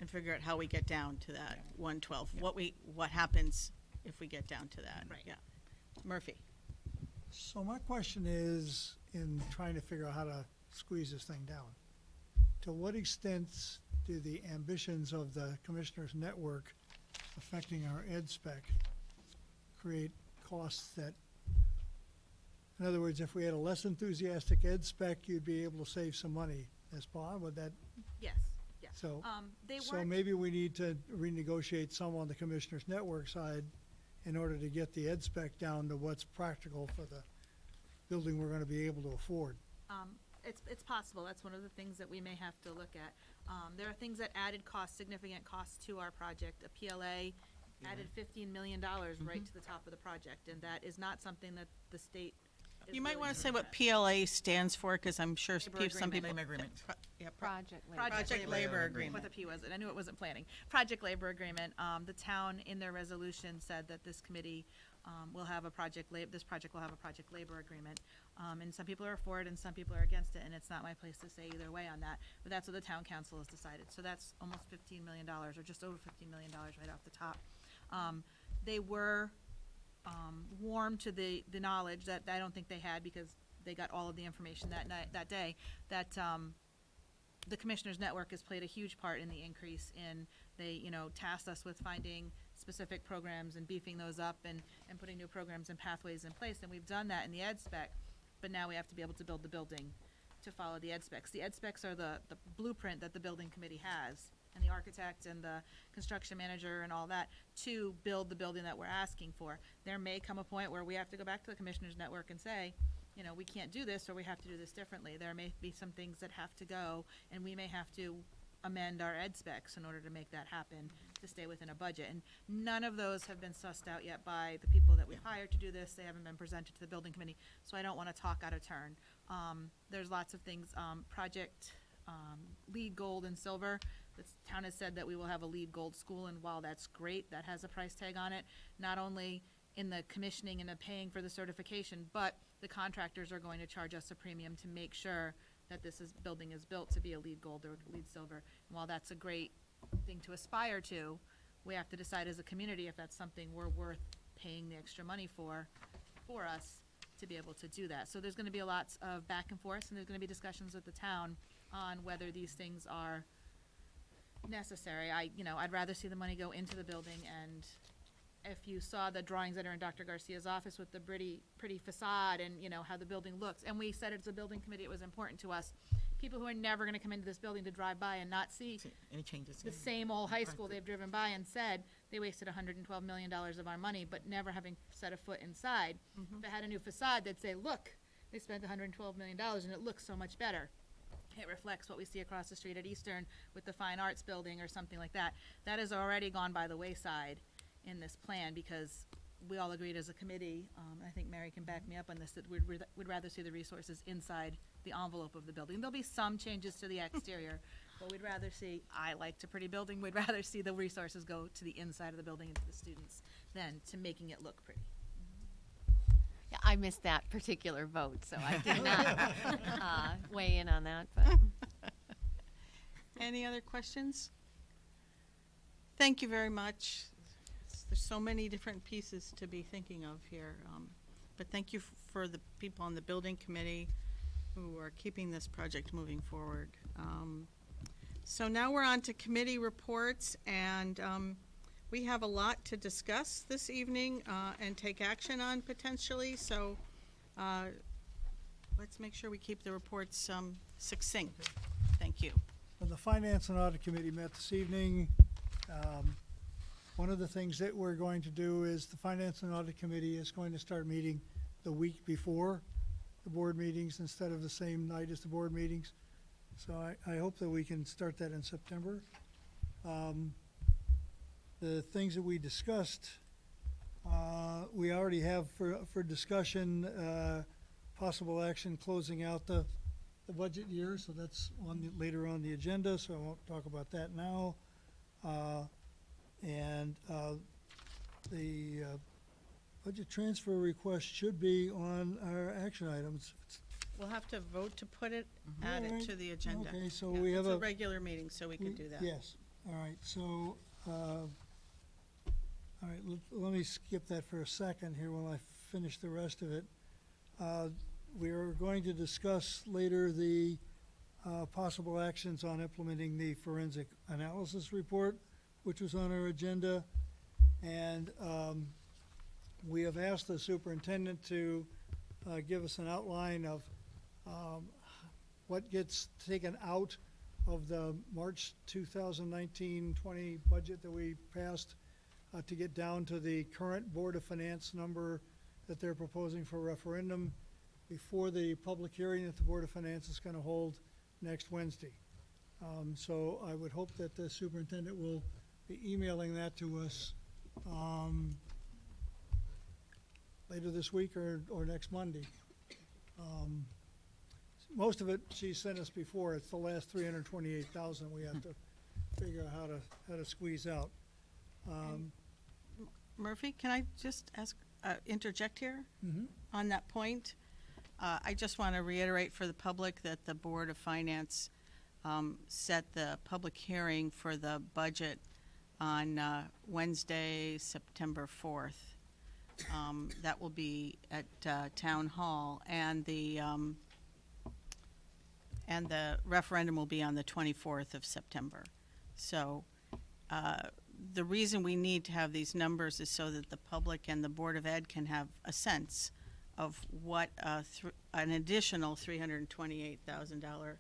Speaker 1: and figure out how we get down to that 112. What happens if we get down to that?
Speaker 13: Right.
Speaker 1: Yeah. Murphy.
Speaker 15: So my question is, in trying to figure out how to squeeze this thing down, to what extent do the ambitions of the Commissioners Network affecting our ed spec create costs that, in other words, if we had a less enthusiastic ed spec, you'd be able to save some money as Bob, would that,
Speaker 13: Yes, yes.
Speaker 15: so,
Speaker 13: They
Speaker 15: so
Speaker 13: weren't,
Speaker 15: maybe we need to renegotiate some on the Commissioners Network side in order to get the ed spec down to what's practical for the building we're gonna be able to afford.
Speaker 13: it's possible, that's one of the things that we may have to look at. There are things that added cost, significant costs to our project. A PLA added $15 million right to the top of the project, and that is not something that the state is
Speaker 1: You might
Speaker 13: willing
Speaker 1: want to
Speaker 13: to
Speaker 1: say what
Speaker 13: address.
Speaker 1: PLA stands for, because I'm sure
Speaker 13: Labor
Speaker 1: some people.
Speaker 8: Labor agreement.
Speaker 1: Yeah,
Speaker 9: Project labor.
Speaker 1: Project labor agreement.
Speaker 13: What the P was, and I knew it wasn't planning. Project labor agreement, the town in their resolution said that this committee, will have a this project will have a project labor agreement. And some people are for it and some people are against it, and it's not my place to say either way on that, but that's what the town council has decided. So that's almost $15 million, or just over $15 million right off the top. They were, warm to the knowledge that I don't think they had, because they got all of the information that day, that, the Commissioners Network has played a huge part in the increase in, they, tasked us with finding specific programs and beefing those up and putting new programs and pathways in place, and we've done that in the ed spec, but now we have to be able to build the building to follow the ed specs. The ed specs are the blueprint that the building committee has, and the architect and the construction manager and all that, to build the building that we're asking for. There may come a point where we have to go back to the Commissioners Network and say, we can't do this, or we have to do this differently. There may be some things that have to go, and we may have to amend our ed specs in order to make that happen, to stay within a budget. And none of those have been sussed out yet by the people that we've hired to do this. They haven't been presented to the building committee, so I don't want to talk out of turn. There's lots of things, project, lead gold and silver. The town has said that we will have a lead gold school, and while that's great, that has a price tag on it, not only in the commissioning and the paying for the certification, but the contractors are going to charge us a premium to make sure that building is built to be a lead gold or lead silver. And while that's a great thing to aspire to, we have to decide as a community if that's something we're worth paying the extra money for us to be able to do that. So there's gonna be lots of back and forth, and there's gonna be discussions with the town on whether these things are necessary. I'd rather see the money go into the building, and if you saw the drawings that are in Dr. Garcia's office with the pretty facade and, how the building looks, and we said as a building committee it was important to us, people who are never gonna come into this building to drive by and not see
Speaker 8: Any changes?
Speaker 13: the same old high school they've driven by and said they wasted $112 million of our money, but never having set a foot inside. If it had a new facade, they'd say, look, they spent $112 million and it looks so much better. It reflects what we see across the street at Eastern with the Fine Arts Building or something like that. That has already gone by the wayside in this plan, because we all agreed as a committee, I think Mary can back me up on this, that we'd rather see the resources inside the envelope of the building. There'll be some changes to the exterior, but we'd rather see, I liked a pretty building, we'd rather see the resources go to the inside of the building and to the students than to making it look pretty.
Speaker 9: Yeah, I missed that particular vote, so I did not weigh in on that, but.
Speaker 1: Any other questions? Thank you very much. There's so many different pieces to be thinking of here, but thank you for the people on the building committee who are keeping this project moving forward. So now we're on to committee reports, and we have a lot to discuss this evening and take action on potentially, so let's make sure we keep the reports succinct. Thank you.
Speaker 15: When the Finance and Audit Committee met this evening, one of the things that we're going to do is the Finance and Audit Committee is going to start meeting the week before the board meetings instead of the same night as the board meetings. So I hope that we can start that in September. The things that we discussed, we already have for discussion, possible action closing out the the budget year, so that's on the, later on the agenda, so I won't talk about that now. The budget transfer request should be on our action items.
Speaker 1: We'll have to vote to put it, add it
Speaker 15: Alright,
Speaker 1: to the agenda.
Speaker 15: okay, so
Speaker 1: Yeah,
Speaker 15: we have
Speaker 1: it's
Speaker 15: a-
Speaker 1: a regular meeting, so we could do that.
Speaker 15: Yes, all right, so, all right, let me skip that for a second here while I finish the rest of it. We are going to discuss later the possible actions on implementing the forensic analysis report, which was on our agenda. And we have asked the superintendent to give us an outline of what gets taken out of the March 2019-20 budget that we passed to get down to the current Board of Finance number that they're proposing for referendum before the public hearing that the Board of Finance is going to hold next Wednesday. So I would hope that the superintendent will be emailing that to us later this week or next Monday. Most of it she sent us before. It's the last 328,000 we have to figure out how to squeeze out.
Speaker 1: Murphy, can I just ask, interject here on that point? I just want to reiterate for the public that the Board of Finance set the public hearing for the budget on Wednesday, September 4th. That will be at Town Hall, and the referendum will be on the 24th of September. So the reason we need to have these numbers is so that the public and the Board of Ed can have a sense of what an additional $328,000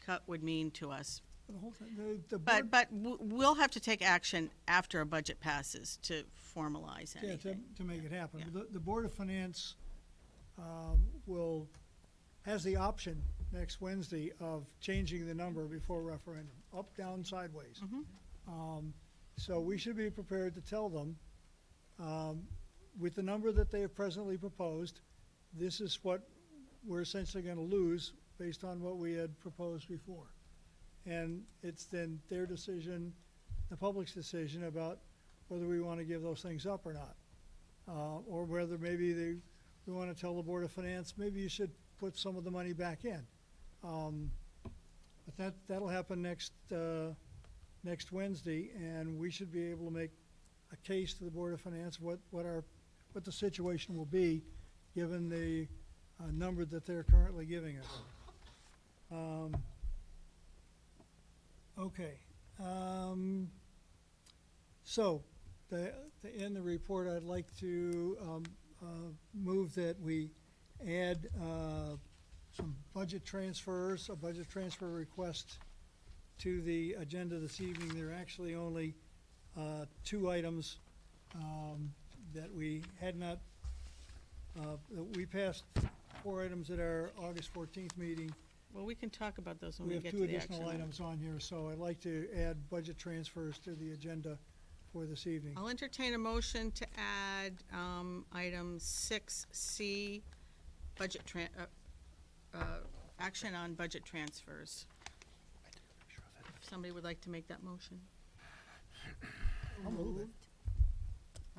Speaker 1: cut would mean to us.
Speaker 15: The whole thing, the board-
Speaker 1: But we'll have to take action after a budget passes to formalize
Speaker 15: Yeah,
Speaker 1: anything.
Speaker 15: to make it happen.
Speaker 1: Yeah.
Speaker 15: The Board of Finance has the option next Wednesday of changing the number before referendum, up, down, sideways. So we should be prepared to tell them, with the number that they have presently proposed, this is what we're essentially gonna lose based on what we had proposed before. And it's then their decision, the public's decision about whether we want to give those things up or not. Or whether maybe we want to tell the Board of Finance, maybe you should put some of the money back in. But that'll happen next Wednesday, and we should be able to make a case to the Board of Finance what the situation will be, given the number that they're currently giving us. Okay. So, to end the report, I'd like to move that we add some budget transfers, a budget transfer request to the agenda this evening. There are actually only two items that we had not, that we passed 4 items at our August 14th meeting.
Speaker 1: Well, we can talk about those when
Speaker 15: We
Speaker 1: we
Speaker 15: have
Speaker 1: get
Speaker 15: 2
Speaker 1: to the action.
Speaker 15: additional items on here, so I'd like to add budget transfers to the agenda for this evening.
Speaker 1: I'll entertain a motion to add item 6C, budget action on budget transfers. If somebody would like to make that motion.
Speaker 15: I'll move it.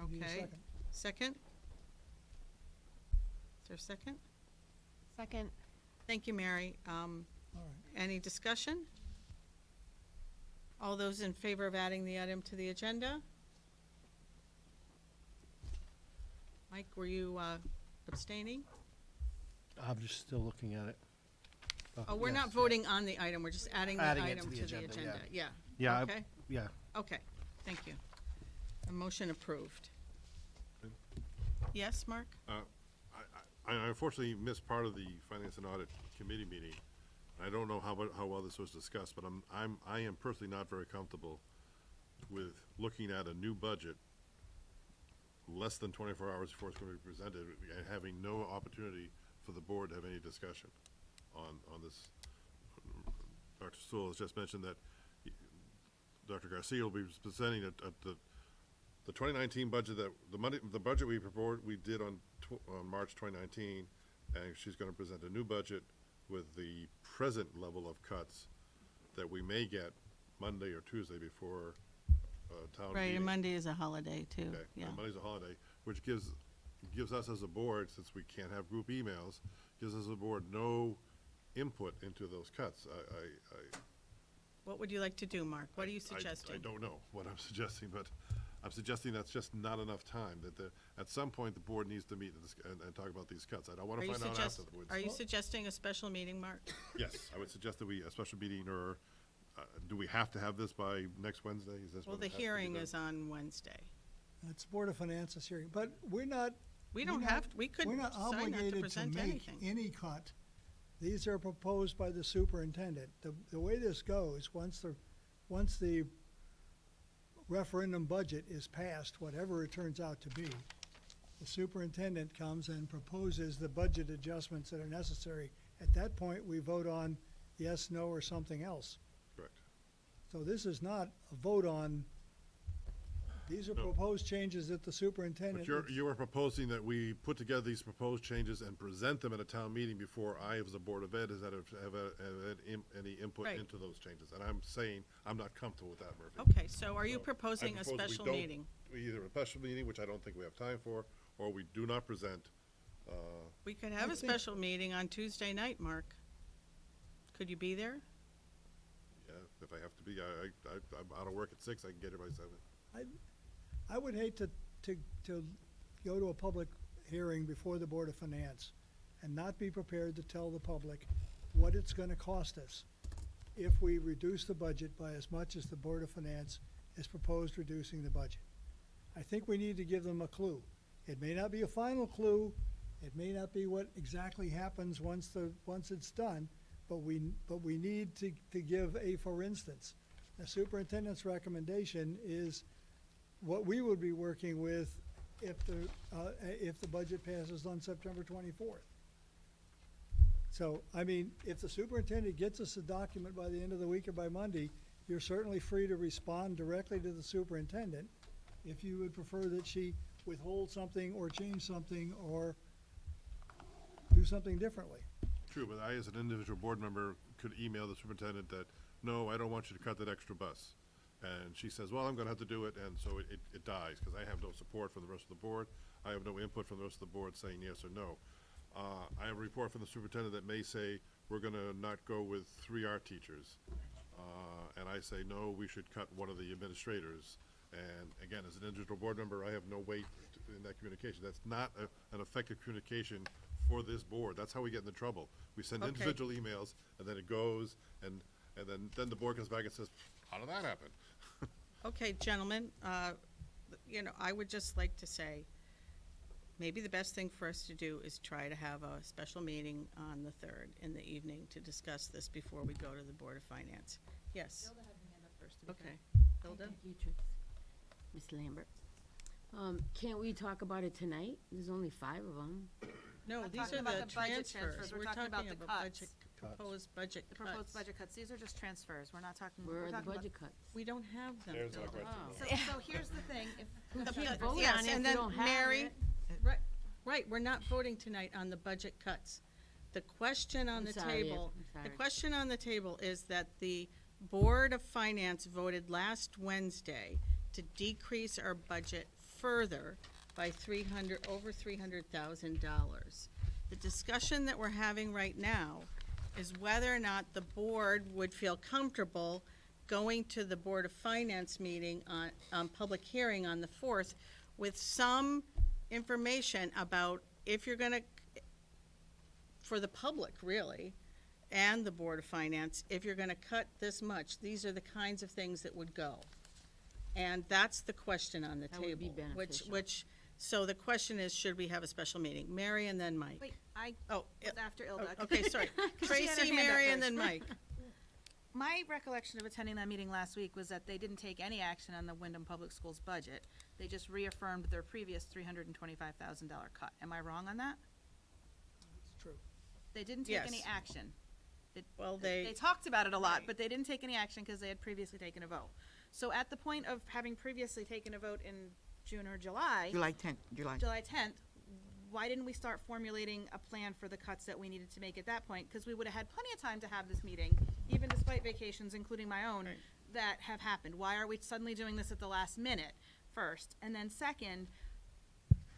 Speaker 15: Need a
Speaker 1: Okay.
Speaker 15: second.
Speaker 1: Second? Is there a second?
Speaker 9: Second.
Speaker 1: Thank you, Mary.
Speaker 15: All right.
Speaker 1: Any discussion? All those in favor of adding the item to the agenda? Mike, were you abstaining?
Speaker 11: I'm just still looking at it.
Speaker 1: Oh, we're
Speaker 11: yes,
Speaker 1: not voting on the item, we're just adding the
Speaker 11: Adding it
Speaker 1: item
Speaker 11: to
Speaker 1: to
Speaker 11: the
Speaker 1: the
Speaker 11: agenda,
Speaker 1: agenda. Yeah.
Speaker 11: Yeah, I-
Speaker 1: Okay,
Speaker 11: Yeah,
Speaker 1: okay, thank you. A motion approved. Yes, Mark?
Speaker 12: I unfortunately missed part of the Finance and Audit Committee meeting. I don't know how well this was discussed, but I am personally not very comfortable with looking at a new budget less than 24 hours before it's going to be presented, and having no opportunity for the board to have any discussion on this. Dr. Sewell has just mentioned that Dr. Garcia will be presenting at the 2019 budget, that the budget we did on March 2019, and she's going to present a new budget with the present level of cuts that we may get Monday or Tuesday before town
Speaker 1: Right,
Speaker 12: meeting.
Speaker 1: and Monday is a holiday too,
Speaker 12: Okay,
Speaker 1: yeah.
Speaker 12: and Monday's a holiday, which gives us as a board, since we can't have group emails, gives us as a board no input into those cuts.
Speaker 1: What would you like to do, Mark? What are you
Speaker 12: I
Speaker 1: suggesting?
Speaker 12: don't know what I'm suggesting, but I'm suggesting that's just not enough time, that at some point, the board needs to meet and talk about these cuts. I don't want
Speaker 1: Are
Speaker 12: to
Speaker 1: you
Speaker 12: find out
Speaker 1: suggest-
Speaker 12: afterwards.
Speaker 1: Are you suggesting a special meeting, Mark?
Speaker 12: Yes, I would suggest that a special meeting, or do we have to have this by next Wednesday? Is this
Speaker 1: Well,
Speaker 12: when
Speaker 1: the
Speaker 12: it has to be
Speaker 1: hearing
Speaker 12: done?
Speaker 1: is on Wednesday.
Speaker 15: It's Board of Finance's hearing, but we're not.
Speaker 1: We don't have, we could
Speaker 15: We're not
Speaker 1: decide not to
Speaker 15: obligated to
Speaker 1: present
Speaker 15: make
Speaker 1: anything.
Speaker 15: any cut. These are proposed by the superintendent. The way this goes, once the referendum budget is passed, whatever it turns out to be, the superintendent comes and proposes the budget adjustments that are necessary. At that point, we vote on yes, no, or something else.
Speaker 12: Correct.
Speaker 15: So this is not a vote on, these are
Speaker 12: No.
Speaker 15: proposed changes that the superintendent.
Speaker 12: But you are proposing that we put together these proposed changes and present them at a town meeting before I, as the Board of Ed, have any input
Speaker 1: Right.
Speaker 12: into those changes. And I'm saying, I'm not comfortable with that, Murphy.
Speaker 1: Okay, so are you
Speaker 12: So, I
Speaker 1: proposing a
Speaker 12: propose we
Speaker 1: special
Speaker 12: don't-
Speaker 1: meeting?
Speaker 12: Either a special meeting, which I don't think we have time for, or we do not present,
Speaker 1: We could have
Speaker 15: I
Speaker 1: a
Speaker 15: think-
Speaker 1: special meeting on Tuesday night, Mark. Could you be there?
Speaker 12: yeah, if I have to be, I'm out of work at 6, I can get here by 7.
Speaker 15: I would hate to go to a public hearing before the Board of Finance and not be prepared to tell the public what it's gonna cost us if we reduce the budget by as much as the Board of Finance has proposed reducing the budget. I think we need to give them a clue. It may not be a final clue, it may not be what exactly happens once it's done, but we need to give a for instance. The superintendent's recommendation is what we would be working with if the budget passes on September 24th. So, I mean, if the superintendent gets us a document by the end of the week or by Monday, you're certainly free to respond directly to the superintendent if you would prefer that she withhold something or change something or do something differently.
Speaker 12: True, but I, as an individual board member, could email the superintendent that, no, I don't want you to cut that extra bus. And she says, well, I'm gonna have to do it, and so it dies, because I have no support from the rest of the board. I have no input from the rest of the board saying yes or no. I have a report from the superintendent that may say, we're gonna not go with 3 art teachers. And I say, no, we should cut one of the administrators. And again, as an individual board member, I have no weight in that communication. That's not an effective communication for this board. That's how we get into trouble. We send
Speaker 1: Okay.
Speaker 12: individual emails, and then it goes, and then the board comes back and says, how did that happen?
Speaker 1: Okay, gentlemen, I would just like to say, maybe the best thing for us to do is try to have a special meeting on the 3rd in the evening to discuss this before we go to the Board of Finance. Yes,
Speaker 13: Hilda had her hand up first, to be
Speaker 1: okay.
Speaker 13: fair.
Speaker 1: Hilda?
Speaker 14: Thank you, Trish. Ms. Lambert. Can't we talk about it tonight? There's only 5 of them.
Speaker 1: No,
Speaker 13: Not
Speaker 1: these
Speaker 13: talking
Speaker 1: are
Speaker 13: about
Speaker 1: the
Speaker 13: the budget
Speaker 1: transfers.
Speaker 13: transfers. We're talking about the
Speaker 1: budget,
Speaker 13: cuts.
Speaker 1: proposed budget
Speaker 13: The
Speaker 1: cuts.
Speaker 13: proposed budget cuts, these are just transfers, we're not talking,
Speaker 14: Where
Speaker 13: we're
Speaker 14: are the
Speaker 13: talking about.
Speaker 14: budget cuts?
Speaker 1: We don't have them.
Speaker 12: There's
Speaker 1: Hilda.
Speaker 12: our budget.
Speaker 14: Oh.
Speaker 13: So here's the thing, if.
Speaker 14: We
Speaker 1: The-
Speaker 14: can't
Speaker 1: the-
Speaker 14: vote
Speaker 1: yes,
Speaker 14: on it if
Speaker 1: and
Speaker 14: we
Speaker 1: then
Speaker 14: don't have
Speaker 1: Mary-
Speaker 14: it.
Speaker 1: Right, we're not voting tonight on the budget cuts. The question on
Speaker 14: I'm
Speaker 1: the
Speaker 14: sorry,
Speaker 1: table,
Speaker 14: I'm
Speaker 1: the
Speaker 14: sorry.
Speaker 1: question on the table is that the Board of Finance voted last Wednesday to decrease our budget further by over $300,000. The discussion that we're having right now is whether or not the board would feel comfortable going to the Board of Finance meeting on public hearing on the 4th with some information about if you're gonna, for the public really, and the Board of Finance, if you're gonna cut this much, these are the kinds of things that would go. And that's the question on the
Speaker 14: That would be
Speaker 1: table,
Speaker 14: beneficial.
Speaker 1: so the question is, should we have a special meeting? Mary and then Mike.
Speaker 13: Wait, I
Speaker 1: Oh,
Speaker 13: was after Ilda.
Speaker 1: okay, sorry.
Speaker 13: 'Cause she had her
Speaker 1: Tracy,
Speaker 13: hand up
Speaker 1: Mary, and
Speaker 13: first.
Speaker 1: then Mike.
Speaker 13: My recollection of attending that meeting last week was that they didn't take any action on the Windham Public Schools budget. They just reaffirmed their previous $325,000 cut. Am I wrong on that?
Speaker 15: It's true.
Speaker 13: They didn't take any
Speaker 1: Yes.
Speaker 13: action.
Speaker 1: Well,
Speaker 13: They talked about it a lot,
Speaker 1: Right.
Speaker 13: but they didn't take any action because they had previously taken a vote. So at the point of having previously taken a vote in June or July,
Speaker 8: July 10th,
Speaker 13: July 10th, why didn't we start formulating a plan for the cuts that we needed to make at that point? Because we would have had plenty of time to have this meeting, even despite vacations, including my own, that have happened. Why are we suddenly doing this at the last minute, first? And then second,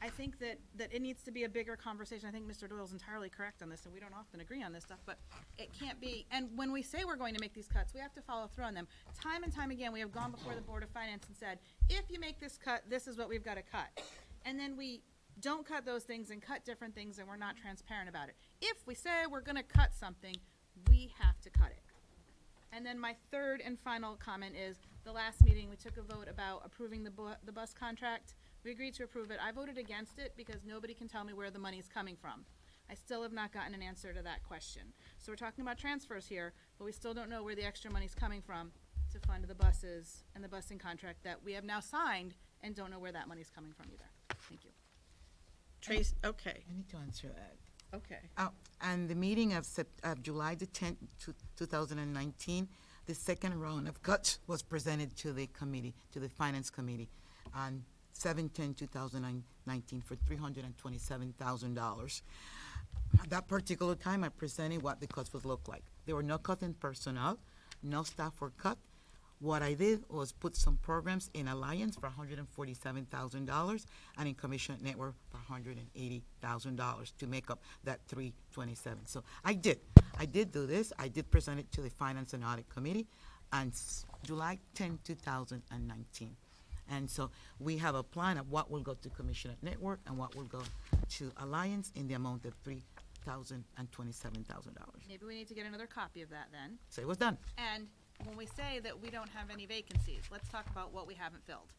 Speaker 13: I think that it needs to be a bigger conversation. I think Mr. Doyle's entirely correct on this, and we don't often agree on this stuff, but it can't be, and when we say we're going to make these cuts, we have to follow through on them. Time and time again, we have gone before the Board of Finance and said, if you make this cut, this is what we've got to cut. And then we don't cut those things and cut different things, and we're not transparent about it. If we say we're going to cut something, we have to cut it. And then my third and final comment is, the last meeting, we took a vote about approving the bus contract. We agreed to approve it. I voted against it because nobody can tell me where the money's coming from. I still have not gotten an answer to that question. So we're talking about transfers here, but we still don't know where the extra money's coming from to fund the buses and the busing contract that we have now signed and don't know where that money's coming from either. Thank you.
Speaker 1: Trace, okay,
Speaker 8: I need to answer that.
Speaker 1: okay.
Speaker 8: And the meeting of July the 10th, 2019, the second round of cuts was presented to the committee, to the Finance Committee, on 7/10/2019 for $327,000. At that particular time, I presented what the cuts would look like. There were no cuts in personnel, no staff were cut. What I did was put some programs in Alliance for $147,000 and in Commission Network for $180,000 to make up that $327,000. So I did do this. I did present it to the Finance and Audit Committee on July 10, 2019. And so we have a plan of what will go to Commissioner Network and what will go to Alliance in the amount of $327,000.
Speaker 13: Maybe we need to get another copy of that then.
Speaker 8: So it was done.
Speaker 13: And when we say that we don't have any vacancies, let's talk about what we haven't filled,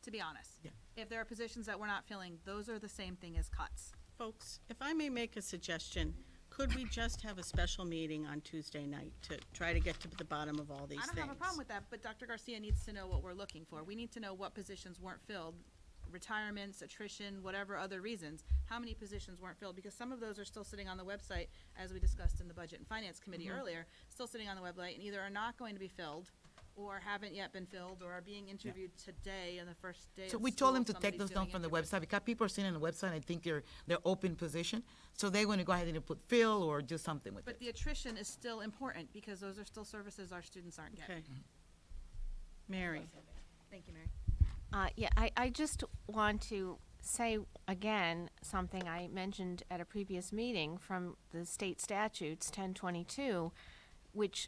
Speaker 13: to be honest.
Speaker 8: Yeah.
Speaker 13: If there are positions that we're not filling, those are the same thing as cuts.
Speaker 1: Folks, if I may make a suggestion, could we just have a special meeting on Tuesday night to try to get to the bottom of all these
Speaker 13: I
Speaker 1: things?
Speaker 13: don't have a problem with that, but Dr. Garcia needs to know what we're looking for. We need to know what positions weren't filled, retirements, attrition, whatever other reasons, how many positions weren't filled, because some of those are still sitting on the website, as we discussed in the Budget and Finance Committee earlier, still sitting on the website and either are not going to be filled or haven't yet been filled or are being interviewed today on the first day of
Speaker 8: So
Speaker 13: school.
Speaker 8: we told them to take
Speaker 13: Somebody's
Speaker 8: those down
Speaker 13: doing
Speaker 8: from the
Speaker 13: interviews.
Speaker 8: website because people are seeing on the website, I think they're open position. So they want to go ahead and put fill or do something with
Speaker 13: But
Speaker 8: it.
Speaker 13: the attrition is still important because those are still services our students aren't getting.
Speaker 1: Okay. Mary?
Speaker 13: Thank you, Mary.
Speaker 9: Yeah, I just want to say again something I mentioned at a previous meeting from the state statutes 1022, which,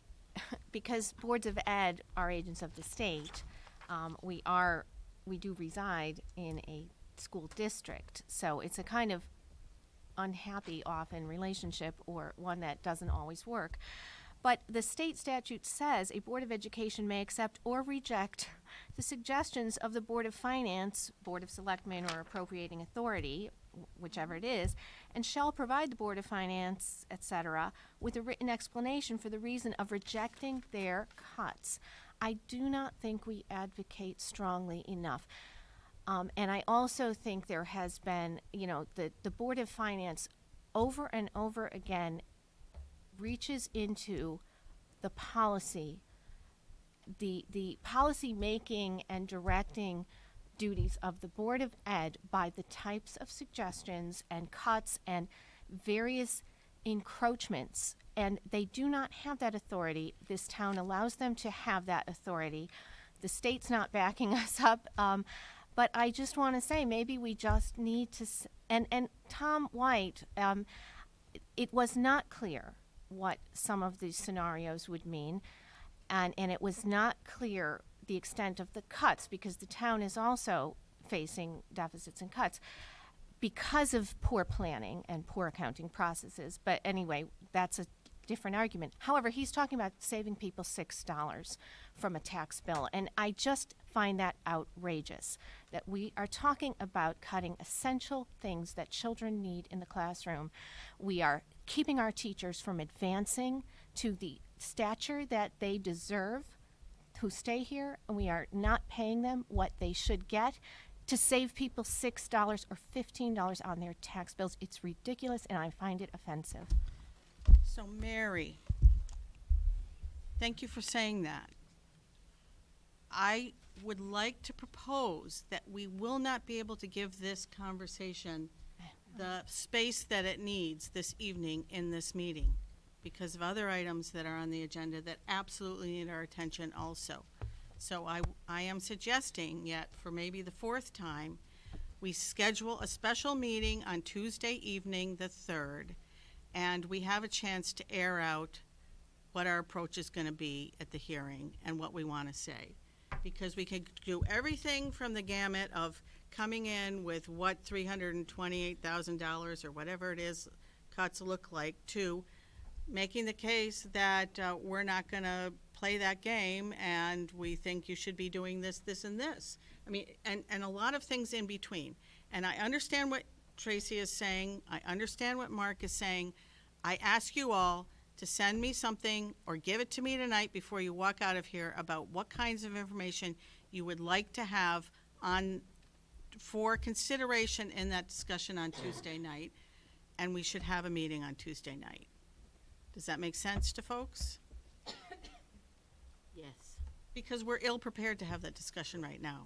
Speaker 9: because boards of ed are agents of the state, we do reside in a school district, so it's a kind of unhappy often relationship or one that doesn't always work. But the state statute says a Board of Education may accept or reject the suggestions of the Board of Finance, Board of Selectmen, or appropriating authority, whichever it is, and shall provide the Board of Finance, etc., with a written explanation for the reason of rejecting their cuts. I do not think we advocate strongly enough. And I also think there has been, the Board of Finance over and over again reaches into the policy, the policy making and directing duties of the Board of Ed by the types of suggestions and cuts and various encroachments, and they do not have that authority. This town allows them to have that authority. The state's not backing us up, but I just want to say maybe we just need to, and Tom White, it was not clear what some of these scenarios would mean, and it was not clear the extent of the cuts, because the town is also facing deficits and cuts because of poor planning and poor accounting processes. But anyway, that's a different argument. However, he's talking about saving people $6 from a tax bill, and I just find that outrageous, that we are talking about cutting essential things that children need in the classroom. We are keeping our teachers from advancing to the stature that they deserve who stay here, and we are not paying them what they should get to save people $6 or $15 on their tax bills. It's ridiculous, and I find it offensive.
Speaker 1: So Mary, thank you for saying that. I would like to propose that we will not be able to give this conversation the space that it needs this evening in this meeting because of other items that are on the agenda that absolutely need our attention also. So I am suggesting, yet for maybe the fourth time, we schedule a special meeting on Tuesday evening, the 3rd, and we have a chance to air out what our approach is going to be at the hearing and what we want to say. Because we could do everything from the gamut of coming in with what $328,000 or whatever it is cuts look like to making the case that we're not going to play that game and we think you should be doing this, this, and this. I mean, and a lot of things in between. And I understand what Tracy is saying. I understand what Mark is saying. I ask you all to send me something or give it to me tonight before you walk out of here about what kinds of information you would like to have on for consideration in that discussion on Tuesday night. And we should have a meeting on Tuesday night. Does that make sense to folks?
Speaker 14: Yes.
Speaker 1: Because we're ill-prepared to have that discussion right now.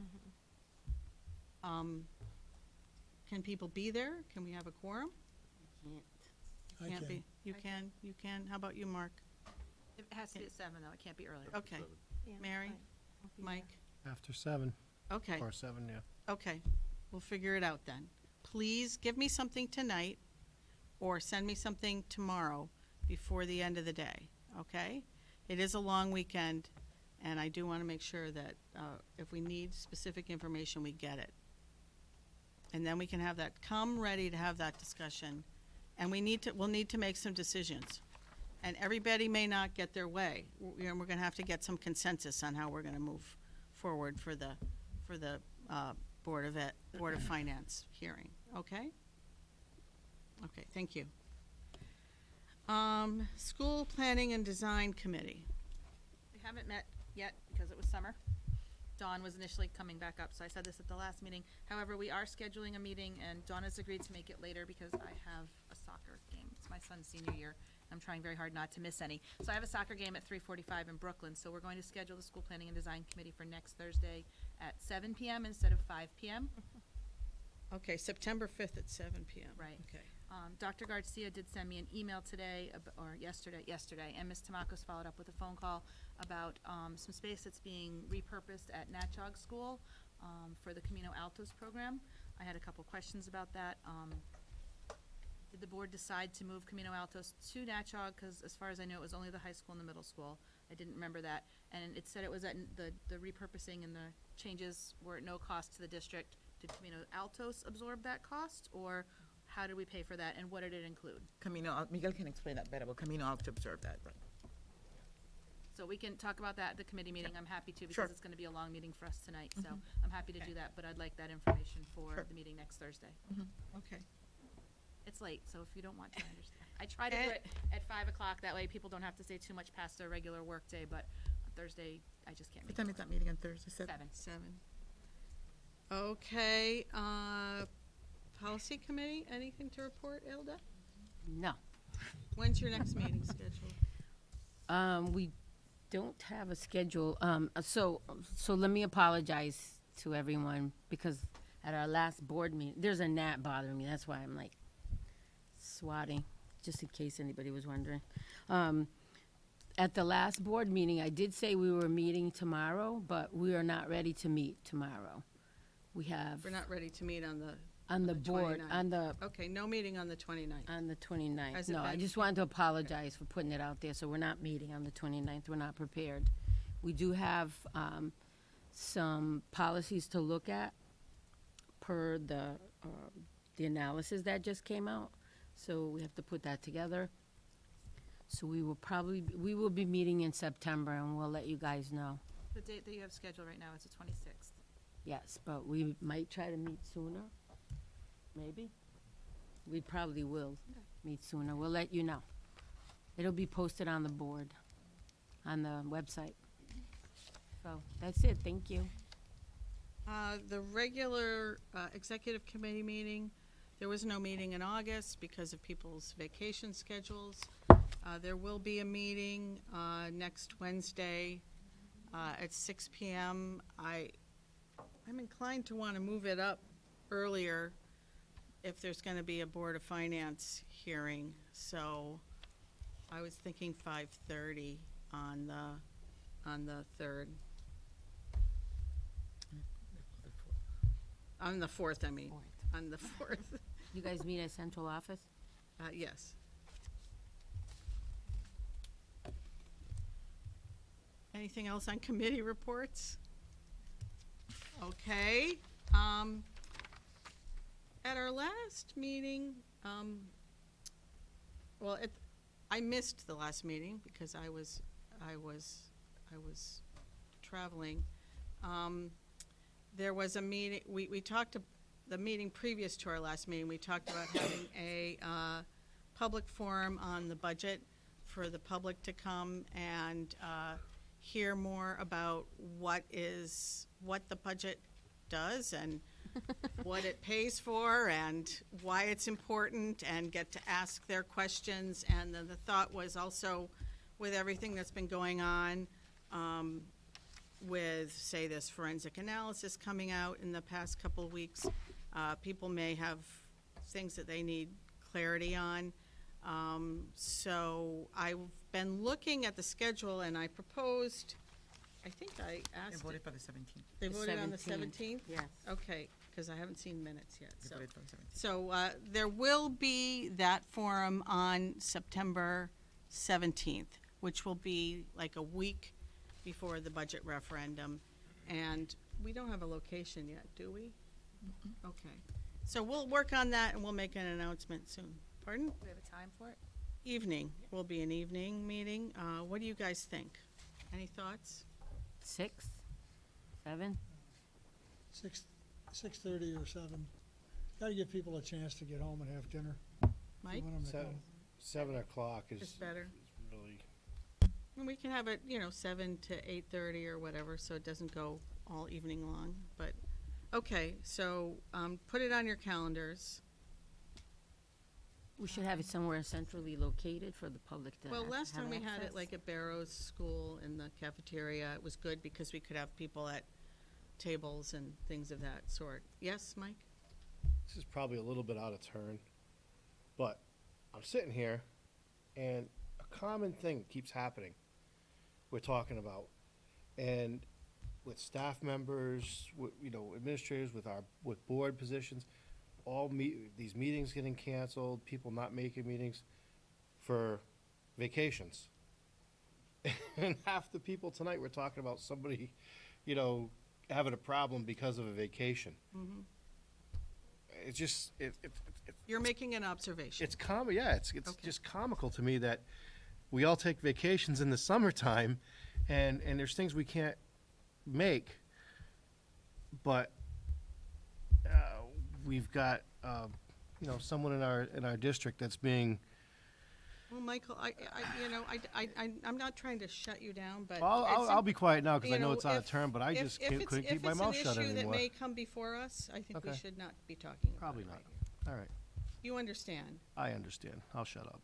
Speaker 1: Can people be there? Can we have a quorum?
Speaker 14: Can't.
Speaker 15: I
Speaker 1: Can't
Speaker 15: can.
Speaker 1: be. You can. You can. How about you, Mark?
Speaker 13: It has to be at 7, though. It can't be earlier.
Speaker 1: Okay. Mary? Mike?
Speaker 11: After 7,
Speaker 1: Okay.
Speaker 11: or 7, yeah.
Speaker 1: Okay. We'll figure it out then. Please give me something tonight or send me something tomorrow before the end of the day, okay? It is a long weekend, and I do want to make sure that if we need specific information, we get it. And then we can have that, come ready to have that discussion. And we'll need to make some decisions. And everybody may not get their way. We're going to have to get some consensus on how we're going to move forward for the Board of Finance hearing, okay? Okay, thank you. School Planning and Design Committee.
Speaker 13: We haven't met yet because it was summer. Dawn was initially coming back up, so I said this at the last meeting. However, we are scheduling a meeting, and Dawn has agreed to make it later because I have a soccer game. It's my son's senior year. I'm trying very hard not to miss any. So I have a soccer game at 3:45 in Brooklyn, so we're going to schedule the School Planning and Design Committee for next Thursday at 7 p.m. instead of 5 p.m.
Speaker 1: Okay, September 5th at 7 p.m.
Speaker 13: Right.
Speaker 1: Okay.
Speaker 13: Dr. Garcia did send me an email today, or yesterday, and Ms. Tamakos followed up with a phone call about some space that's being repurposed at Natchog School for the Camino Altos program. I had a couple questions about that. Did the board decide to move Camino Altos to Natchog? Because as far as I know, it was only the high school and the middle school. I didn't remember that. And it said it was at the repurposing and the changes were at no cost to the district. Did Camino Altos absorb that cost, or how did we pay for that, and what did it include?
Speaker 8: Miguel can explain that better, but Camino ought to observe that, right?
Speaker 13: So we can talk about that at the committee meeting. I'm happy to, because
Speaker 8: Sure.
Speaker 13: it's gonna be a long meeting for us tonight, so I'm happy to do that, but I'd like that information for
Speaker 8: Sure.
Speaker 13: the meeting next Thursday.
Speaker 1: Okay.
Speaker 13: It's late, so if you don't want to, I understand. I try to do it at 5 o'clock, that way people don't have to stay too much past their regular workday, but on Thursday, I just can't
Speaker 8: What
Speaker 13: make
Speaker 8: time
Speaker 13: it
Speaker 8: is that
Speaker 13: work.
Speaker 8: meeting on Thursday?
Speaker 13: 7.
Speaker 1: 7. Okay, Policy Committee, anything to report, Ilda?
Speaker 14: No.
Speaker 1: When's your next meeting scheduled?
Speaker 14: We don't have a schedule. So let me apologize to everyone because at our last board meeting, there's a gnat bothering me. That's why I'm like swatting, just in case anybody was wondering. At the last board meeting, I did say we were meeting tomorrow, but we are not ready to meet tomorrow. We have
Speaker 1: We're not ready to meet on the
Speaker 14: board
Speaker 1: 29th. Okay, no meeting on the 29th.
Speaker 14: on the 29th.
Speaker 1: Has it
Speaker 14: No, I
Speaker 1: been-
Speaker 14: just wanted to apologize for putting it out there, so we're not meeting on the 29th. We're not prepared. We do have some policies to look at per the analysis that just came out, so we have to put that together. So we will be meeting in September, and we'll let you guys know.
Speaker 13: The date that you have scheduled right now is the 26th.
Speaker 14: Yes, but we might try to meet sooner, maybe. We probably will meet sooner. We'll let you know. It'll be posted on the board, on the website. So, that's it, thank you.
Speaker 1: The regular executive committee meeting, there was no meeting in August because of people's vacation schedules. There will be a meeting next Wednesday at 6 p.m. I'm inclined to want to move it up earlier if there's gonna be a Board of Finance hearing, so I was thinking 5:30 on the 3rd. On the 4th, I mean, on the 4th.
Speaker 14: You guys meet at central office?
Speaker 1: Yes. Anything else on committee reports? Okay, at our last meeting, well, I missed the last meeting because I was traveling. There was a meeting, we talked, the meeting previous to our last meeting, we talked about having a, public forum on the budget for the public to come and, hear more about what the budget does and what it pays for and why it's important, and get to ask their questions. And then the thought was also, with everything that's been going on, with, say, this forensic analysis coming out in the past couple of weeks, people may have things that they need clarity on. So I've been looking at the schedule, and I proposed, I think I
Speaker 8: They
Speaker 1: asked.
Speaker 8: voted for the 17th.
Speaker 1: They
Speaker 14: The
Speaker 1: voted on the
Speaker 14: 17th.
Speaker 1: 17th?
Speaker 14: Yes.
Speaker 1: Okay, because I haven't seen minutes yet,
Speaker 8: They
Speaker 1: so.
Speaker 8: voted for the 17th.
Speaker 1: So there will be that forum on September 17th, which will be like a week before the budget referendum. And we don't have a location yet, do we? Okay. So we'll work on that, and we'll make an announcement soon. Pardon?
Speaker 13: Do we have a time for it?
Speaker 1: Evening, will be an evening meeting. What do you guys think? Any thoughts?
Speaker 14: 6, 7?
Speaker 15: 6:30 or 7. Got to give people a chance to get home and have dinner.
Speaker 1: Mike?
Speaker 15: You want 'em to
Speaker 11: Seven.
Speaker 15: come.
Speaker 11: 7 o'clock
Speaker 1: It's
Speaker 11: is
Speaker 1: better.
Speaker 11: really,
Speaker 1: And we can have it, 7 to 8:30 or whatever, so it doesn't go all evening long. But, okay, so put it on your calendars.
Speaker 14: We should have it somewhere centrally located for the public to
Speaker 1: Well, last
Speaker 14: have
Speaker 1: time we had it
Speaker 14: access.
Speaker 1: like at Barrows School in the cafeteria. It was good because we could have people at tables and things of that sort. Yes, Mike?
Speaker 11: this is probably a little bit out of turn, but I'm sitting here and a common thing keeps happening we're talking about. And with staff members, with, administrators, with board positions, these meetings getting canceled, people not making meetings for vacations. And half the people tonight were talking about somebody, having a problem because of a vacation.
Speaker 1: Mm-hmm.
Speaker 11: It's just,
Speaker 1: You're making an observation.
Speaker 11: it's it's
Speaker 1: Okay.
Speaker 11: just comical to me that we all take vacations in the summertime, and there's things we can't make, but we've got someone in our district that's being.
Speaker 1: Well, Michael, I'm not trying to shut you down, but.
Speaker 11: I'll be quiet now because I know it's out of
Speaker 1: if-
Speaker 11: turn, but I just couldn't keep my mouth shut
Speaker 1: If it's an issue that
Speaker 11: anymore.
Speaker 1: may come before us, I think we
Speaker 11: Okay.
Speaker 1: should not be talking about
Speaker 11: Probably
Speaker 1: it
Speaker 11: not.
Speaker 1: right here.
Speaker 11: All right,
Speaker 1: You understand
Speaker 11: I understand. I'll shut up.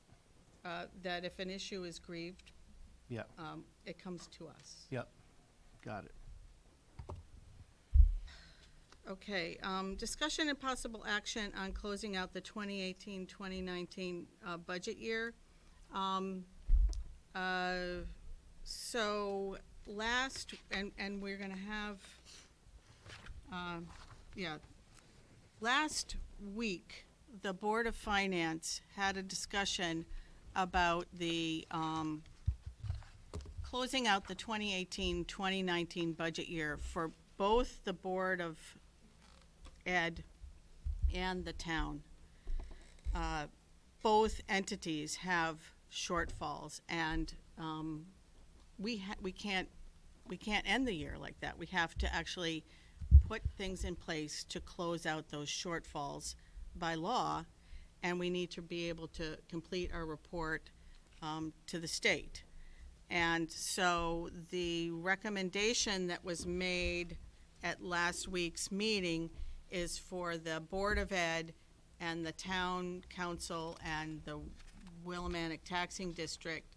Speaker 1: that if an issue is grieved,
Speaker 11: Yep,
Speaker 1: it comes to us.
Speaker 11: yep, got it.
Speaker 1: Okay, discussion and possible action on closing out the 2018-2019 budget year. So last, and we're gonna have, last week, the Board of Finance had a discussion about the, closing out the 2018-2019 budget year for both the Board of Ed and the town. Both entities have shortfalls, and we can't end the year like that. We have to actually put things in place to close out those shortfalls by law, and we need to be able to complete our report to the state. And so the recommendation that was made at last week's meeting is for the Board of Ed and the Town Council and the Willimantic Taxing District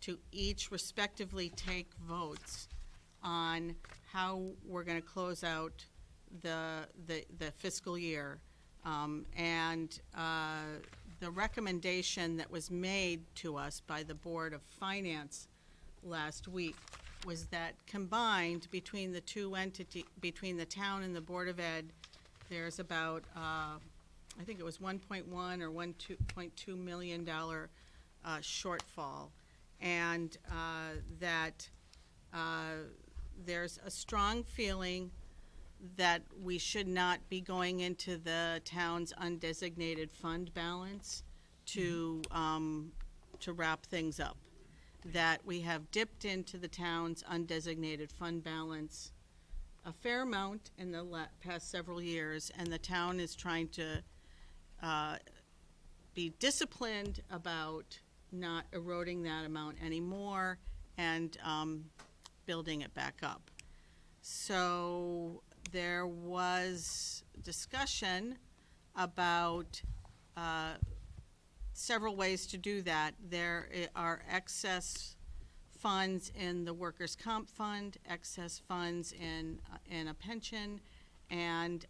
Speaker 1: to each respectively take votes on how we're gonna close out the fiscal year. The recommendation that was made to us by the Board of Finance last week was that combined between the two between the town and the Board of Ed, there's about, I think it was 1.1 or $1.2 million shortfall. And that there's a strong feeling that we should not be going into the town's undesignated fund balance to wrap things up. That we have dipped into the town's undesignated fund balance a fair amount in the past several years, and the town is trying to be disciplined about not eroding that amount anymore and building it back up. So there was discussion about several ways to do that. There are excess funds in the workers' comp fund, excess funds in a pension, and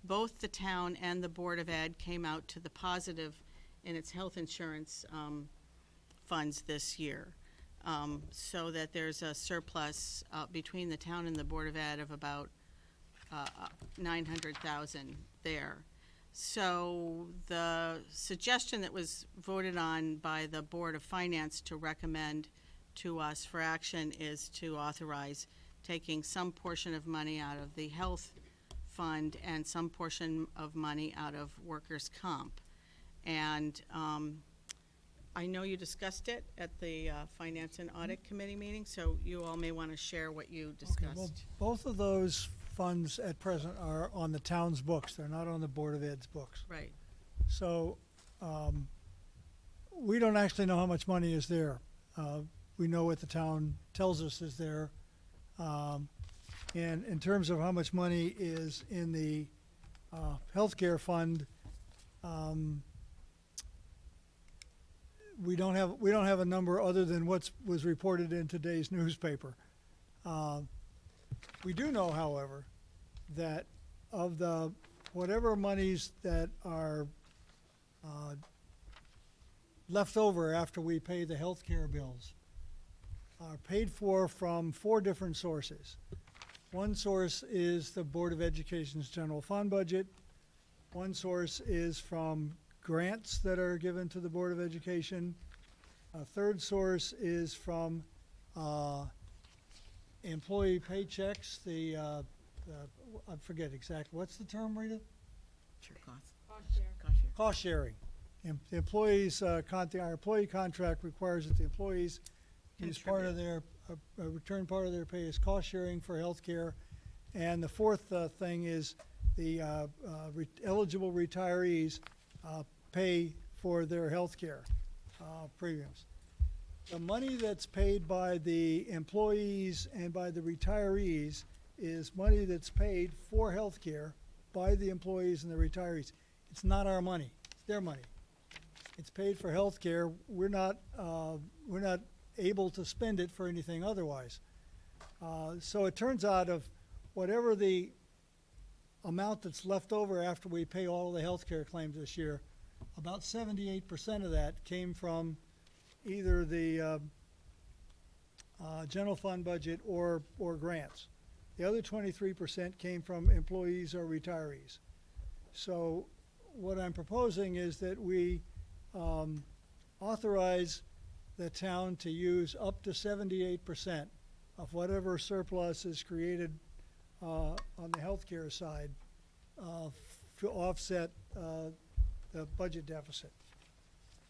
Speaker 1: both the town and the Board of Ed came out to the positive in its health insurance funds this year. So that there's a surplus between the town and the Board of Ed of about $900,000 there. So the suggestion that was voted on by the Board of Finance to recommend to us for action is to authorize taking some portion of money out of the health fund and some portion of money out of workers' comp. And I know you discussed it at the Finance and Audit Committee meeting, so you all may want to share what you discussed.
Speaker 15: Okay, well, both of those funds at present are on the town's books. They're not on the Board of Ed's books.
Speaker 1: Right.
Speaker 15: So we don't actually know how much money is there. We know what the town tells us is there. And in terms of how much money is in the healthcare fund, we don't have a number other than what was reported in today's newspaper. We do know, however, that of the whatever monies that are left over after we pay the healthcare bills are paid for from 4 different sources. One source is the Board of Education's general fund budget. One source is from grants that are given to the Board of Education. A third source is from employee paychecks, I forget exactly, what's the term, Rita?
Speaker 8: Sure, cost.
Speaker 15: Cost sharing. The employees, our employee contract requires that the employees use part of their, return part of their pay as cost sharing for healthcare. And the fourth thing is the eligible retirees pay for their healthcare premiums. The money that's paid by the employees and by the retirees is money that's paid for healthcare by the employees and the retirees. It's not our money, it's their money. It's paid for healthcare. We're not able to spend it for anything otherwise. So it turns out of whatever the amount that's left over after we pay all the healthcare claims this year, about 78% of that came from either the general fund budget or grants. The other 23% came from employees or retirees. So what I'm proposing is that we authorize the town to use up to 78% of whatever surplus is created on the healthcare side to offset the budget deficit.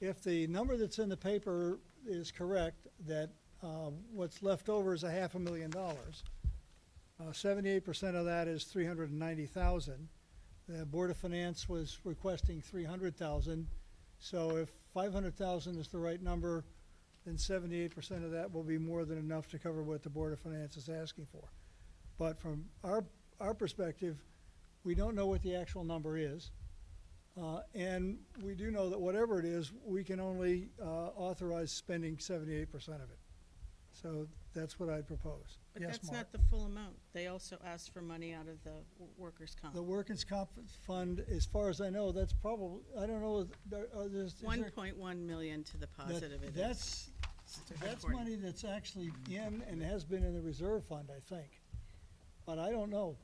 Speaker 15: If the number that's in the paper is correct, that what's left over is $500,000, 78% of that is $390,000. The Board of Finance was requesting $300,000. So if $500,000 is the right number, then 78% of that will be more than enough to cover what the Board of Finance is asking for. But from our perspective, we don't know what the actual number is. And we do know that whatever it is, we can only authorize spending 78% of it. So that's what I'd propose.
Speaker 1: But
Speaker 15: Yes,
Speaker 1: that's
Speaker 15: Mark?
Speaker 1: not the full amount. They also asked for money out of the workers' comp.
Speaker 15: The workers' comp fund, as far as I know, that's probably, I don't know, is there?
Speaker 1: 1.1 million to the positive it is.
Speaker 15: That's
Speaker 1: According-
Speaker 15: money that's actually in and has been in the reserve fund, I think. But I don't know.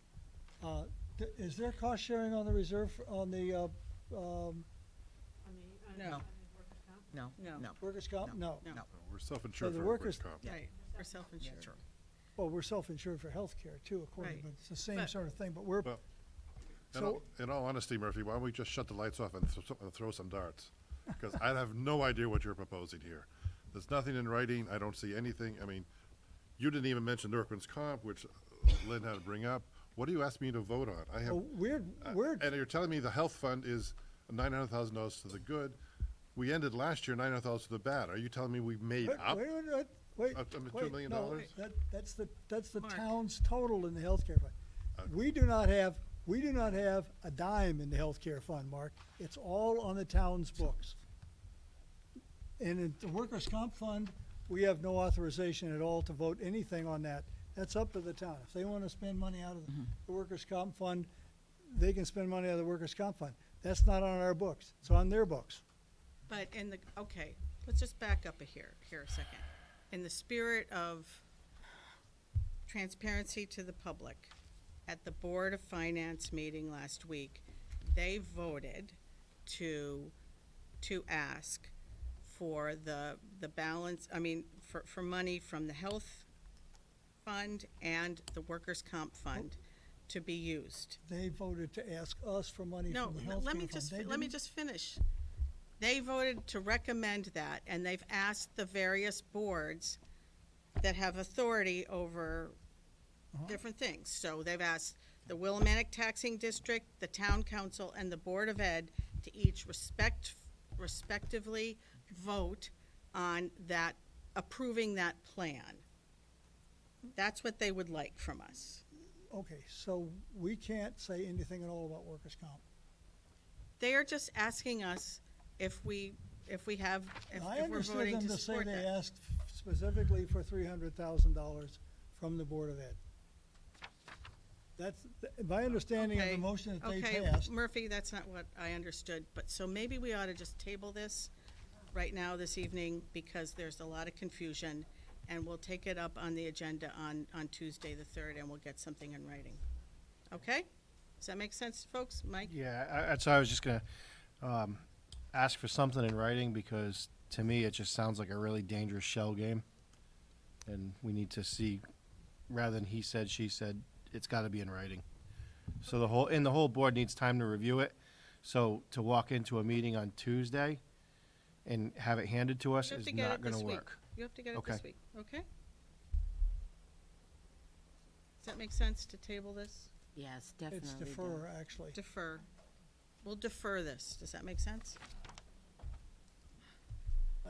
Speaker 15: Is there cost sharing on the reserve, on the,
Speaker 1: No,
Speaker 8: No,
Speaker 1: No.
Speaker 8: no.
Speaker 15: workers' comp? No.
Speaker 1: no.
Speaker 12: We're self-insured
Speaker 15: So the
Speaker 12: for workers'
Speaker 15: workers-
Speaker 12: comp.
Speaker 1: Right, we're self-insured.
Speaker 15: Well, we're self-insured for healthcare too, according,
Speaker 1: Right.
Speaker 15: but it's the same
Speaker 1: But-
Speaker 15: sort of thing, but we're,
Speaker 12: Well,
Speaker 15: so,
Speaker 12: in all honesty, Murphy, why don't we just shut the lights off and throw some darts? Because I have no idea what you're proposing here. There's nothing in writing, I don't see anything, I mean, you didn't even mention workman's comp, which Lynn had to bring up. What are you asking me to vote on? I have,
Speaker 15: oh, we're,
Speaker 12: and you're telling me the health fund is $900,000 to the good. We ended last year 900,000 to the bad. Are you telling me we've made up?
Speaker 15: Wait,
Speaker 12: $2 million?
Speaker 15: no, that's the
Speaker 1: Mark.
Speaker 15: town's total in the healthcare fund. We do not have a dime in the healthcare fund, Mark. It's all on the town's books. And in the workers' comp fund, we have no authorization at all to vote anything on that. That's up to the town. If they wanna spend money out of the workers' comp fund, they can spend money out of the workers' comp fund. That's not on our books. It's on their books.
Speaker 1: But okay, let's just back up here a second. In the spirit of transparency to the public, at the Board of Finance meeting last week, they voted to ask for the balance, for money from the health fund and the workers' comp fund to be used.
Speaker 15: They voted to ask us for money
Speaker 1: No,
Speaker 15: from the healthcare
Speaker 1: let me
Speaker 15: fund.
Speaker 1: just,
Speaker 15: They
Speaker 1: let me
Speaker 15: didn't-
Speaker 1: just finish. They voted to recommend that, and they've asked the various boards that have authority over different things. So they've asked the Willimantic Taxing District, the Town Council, and the Board of Ed to each respectively vote on that, approving that plan. That's what they would like from us.
Speaker 15: Okay, so we can't say anything at all about workers' comp.
Speaker 1: They are just asking us if we're
Speaker 15: I
Speaker 1: voting
Speaker 15: understood them
Speaker 1: to
Speaker 15: to say
Speaker 1: support
Speaker 15: they
Speaker 1: that.
Speaker 15: asked specifically for $300,000 from the Board of Ed. That's, my understanding of the
Speaker 1: Okay,
Speaker 15: motion that they
Speaker 1: okay,
Speaker 15: passed.
Speaker 1: Murphy, that's not what I understood, but so maybe we ought to just table this right now this evening, because there's a lot of confusion, and we'll take it up on the agenda on Tuesday the 3rd, and we'll get something in writing. Okay? Does that make sense, folks? Mike?
Speaker 11: Yeah, that's why I was just gonna ask for something in writing, because to me, it just sounds like a really dangerous shell game. And we need to see, rather than he said, she said, it's gotta be in writing. So the whole board needs time to review it. So to walk into a meeting on Tuesday and have it handed to us
Speaker 1: You have
Speaker 11: is
Speaker 1: to get
Speaker 11: not
Speaker 1: it this
Speaker 11: gonna
Speaker 1: week.
Speaker 11: work.
Speaker 1: You have to get it
Speaker 11: Okay.
Speaker 1: this week, okay? Does that make sense to table this?
Speaker 14: Yes, definitely.
Speaker 15: It's
Speaker 14: does.
Speaker 15: defer, actually.
Speaker 1: Defer. We'll defer this. Does that make sense?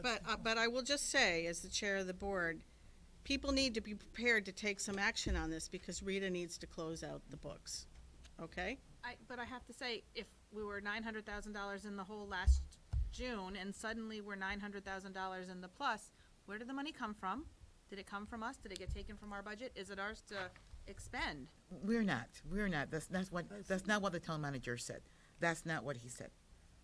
Speaker 1: But I will just say, as the chair of the board, people need to be prepared to take some action on this, because Rita needs to close out the books, okay?
Speaker 13: But I have to say, if we were $900,000 in the hole last June, and suddenly we're $900,000 in the plus, where did the money come from? Did it come from us? Did it get taken from our budget? Is it ours to expend?
Speaker 8: We're not. That's not what the town manager said. That's not what he said.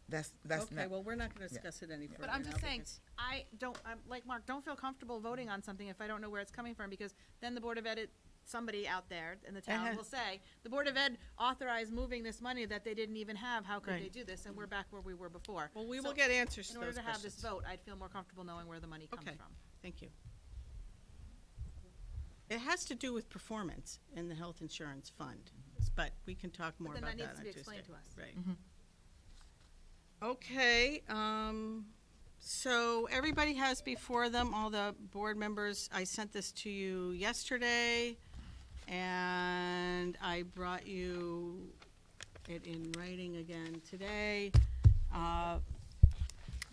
Speaker 8: That's
Speaker 1: Okay,
Speaker 8: not.
Speaker 1: well, we're not gonna discuss it any further
Speaker 13: But I'm
Speaker 1: now
Speaker 13: just saying,
Speaker 1: because-
Speaker 13: I'm like Mark, don't feel comfortable voting on something if I don't know where it's coming from, because then the Board of Ed, somebody out there in the town
Speaker 1: has-
Speaker 13: will say, the Board of Ed authorized moving this money that they didn't even have, how could they
Speaker 1: Right.
Speaker 13: do this? And we're back where we were before.
Speaker 1: Well, we
Speaker 13: So
Speaker 1: will get answers to
Speaker 13: in order
Speaker 1: those
Speaker 13: to have this
Speaker 1: questions.
Speaker 13: vote, I'd feel more comfortable knowing where the money comes
Speaker 1: Okay.
Speaker 13: from.
Speaker 1: Thank you. It has to do with performance in the health insurance fund, but we can talk more
Speaker 13: then
Speaker 1: about
Speaker 13: that
Speaker 1: that
Speaker 13: needs
Speaker 1: on
Speaker 13: to
Speaker 1: Tuesday.
Speaker 13: be explained to us.
Speaker 1: Right. Okay, so everybody has before them, all the board members, I sent this to you yesterday, and I brought you it in writing again today.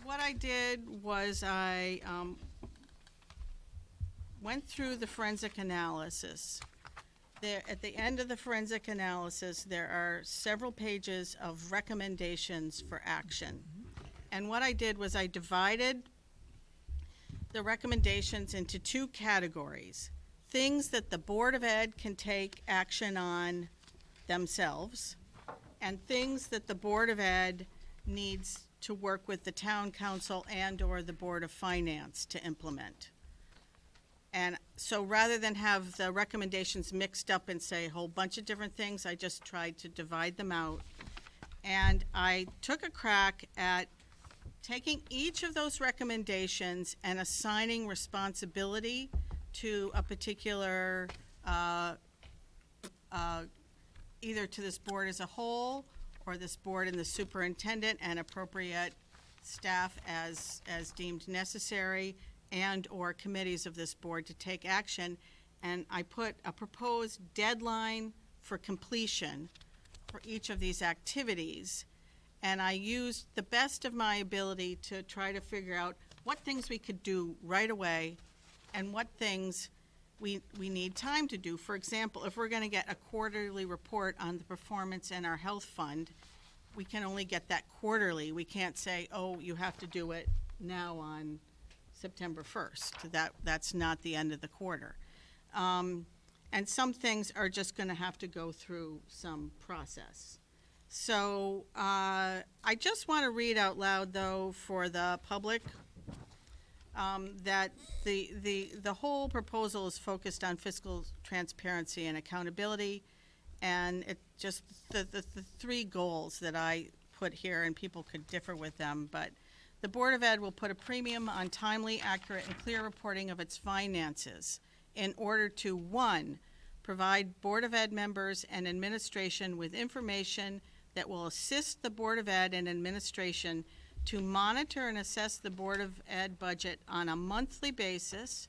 Speaker 1: What I did was I went through the forensic analysis. There, at the end of the forensic analysis, there are several pages of recommendations for action. And what I did was I divided the recommendations into two categories. Things that the Board of Ed can take action on themselves, and things that the Board of Ed needs to work with the town council and/or the Board of Finance to implement. And so rather than have the recommendations mixed up and say a whole bunch of different things, I just tried to divide them out. And I took a crack at taking each of those recommendations and assigning responsibility to a particular, either to this board as a whole, or this board and the superintendent and appropriate staff as deemed necessary, and/or committees of this board to take action. And I put a proposed deadline for completion for each of these activities. And I used the best of my ability to try to figure out what things we could do right away and what things we need time to do. For example, if we're going to get a quarterly report on the performance in our health fund, we can only get that quarterly. We can't say, oh, you have to do it now on September 1st. That's not the end of the quarter. And some things are just going to have to go through some process. So I just want to read out loud, though, for the public, that the whole proposal is focused on fiscal transparency and accountability, and it just the three goals that I put here, and people could differ with them, but the Board of Ed will put a premium on timely, accurate, and clear reporting of its finances in order to, 1, provide Board of Ed members and administration with information that will assist the Board of Ed and administration to monitor and assess the Board of Ed budget on a monthly basis,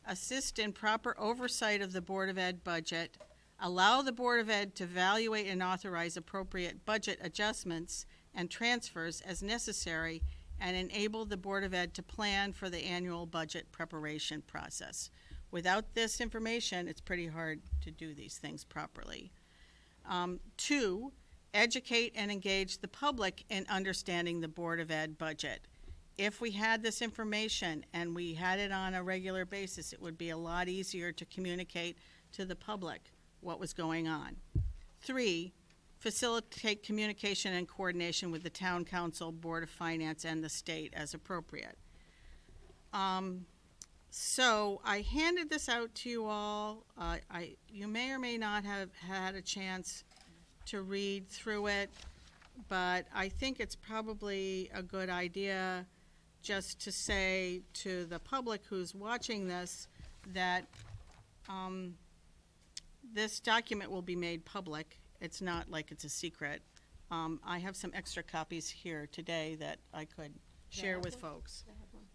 Speaker 1: assist in proper oversight of the Board of Ed budget, allow the Board of Ed to evaluate and authorize appropriate budget adjustments and transfers as necessary, and enable the Board of Ed to plan for the annual budget preparation process. Without this information, it's pretty hard to do these things properly. 2, educate and engage the public in understanding the Board of Ed budget. If we had this information and we had it on a regular basis, it would be a lot easier to communicate to the public what was going on. 3, facilitate communication and coordination with the town council, Board of Finance, and the state as appropriate. So I handed this out to you all. You may or may not have had a chance to read through it, but I think it's probably a good idea just to say to the public who's watching this that this document will be made public. It's not like it's a secret. I have some extra copies here today that I could share with folks.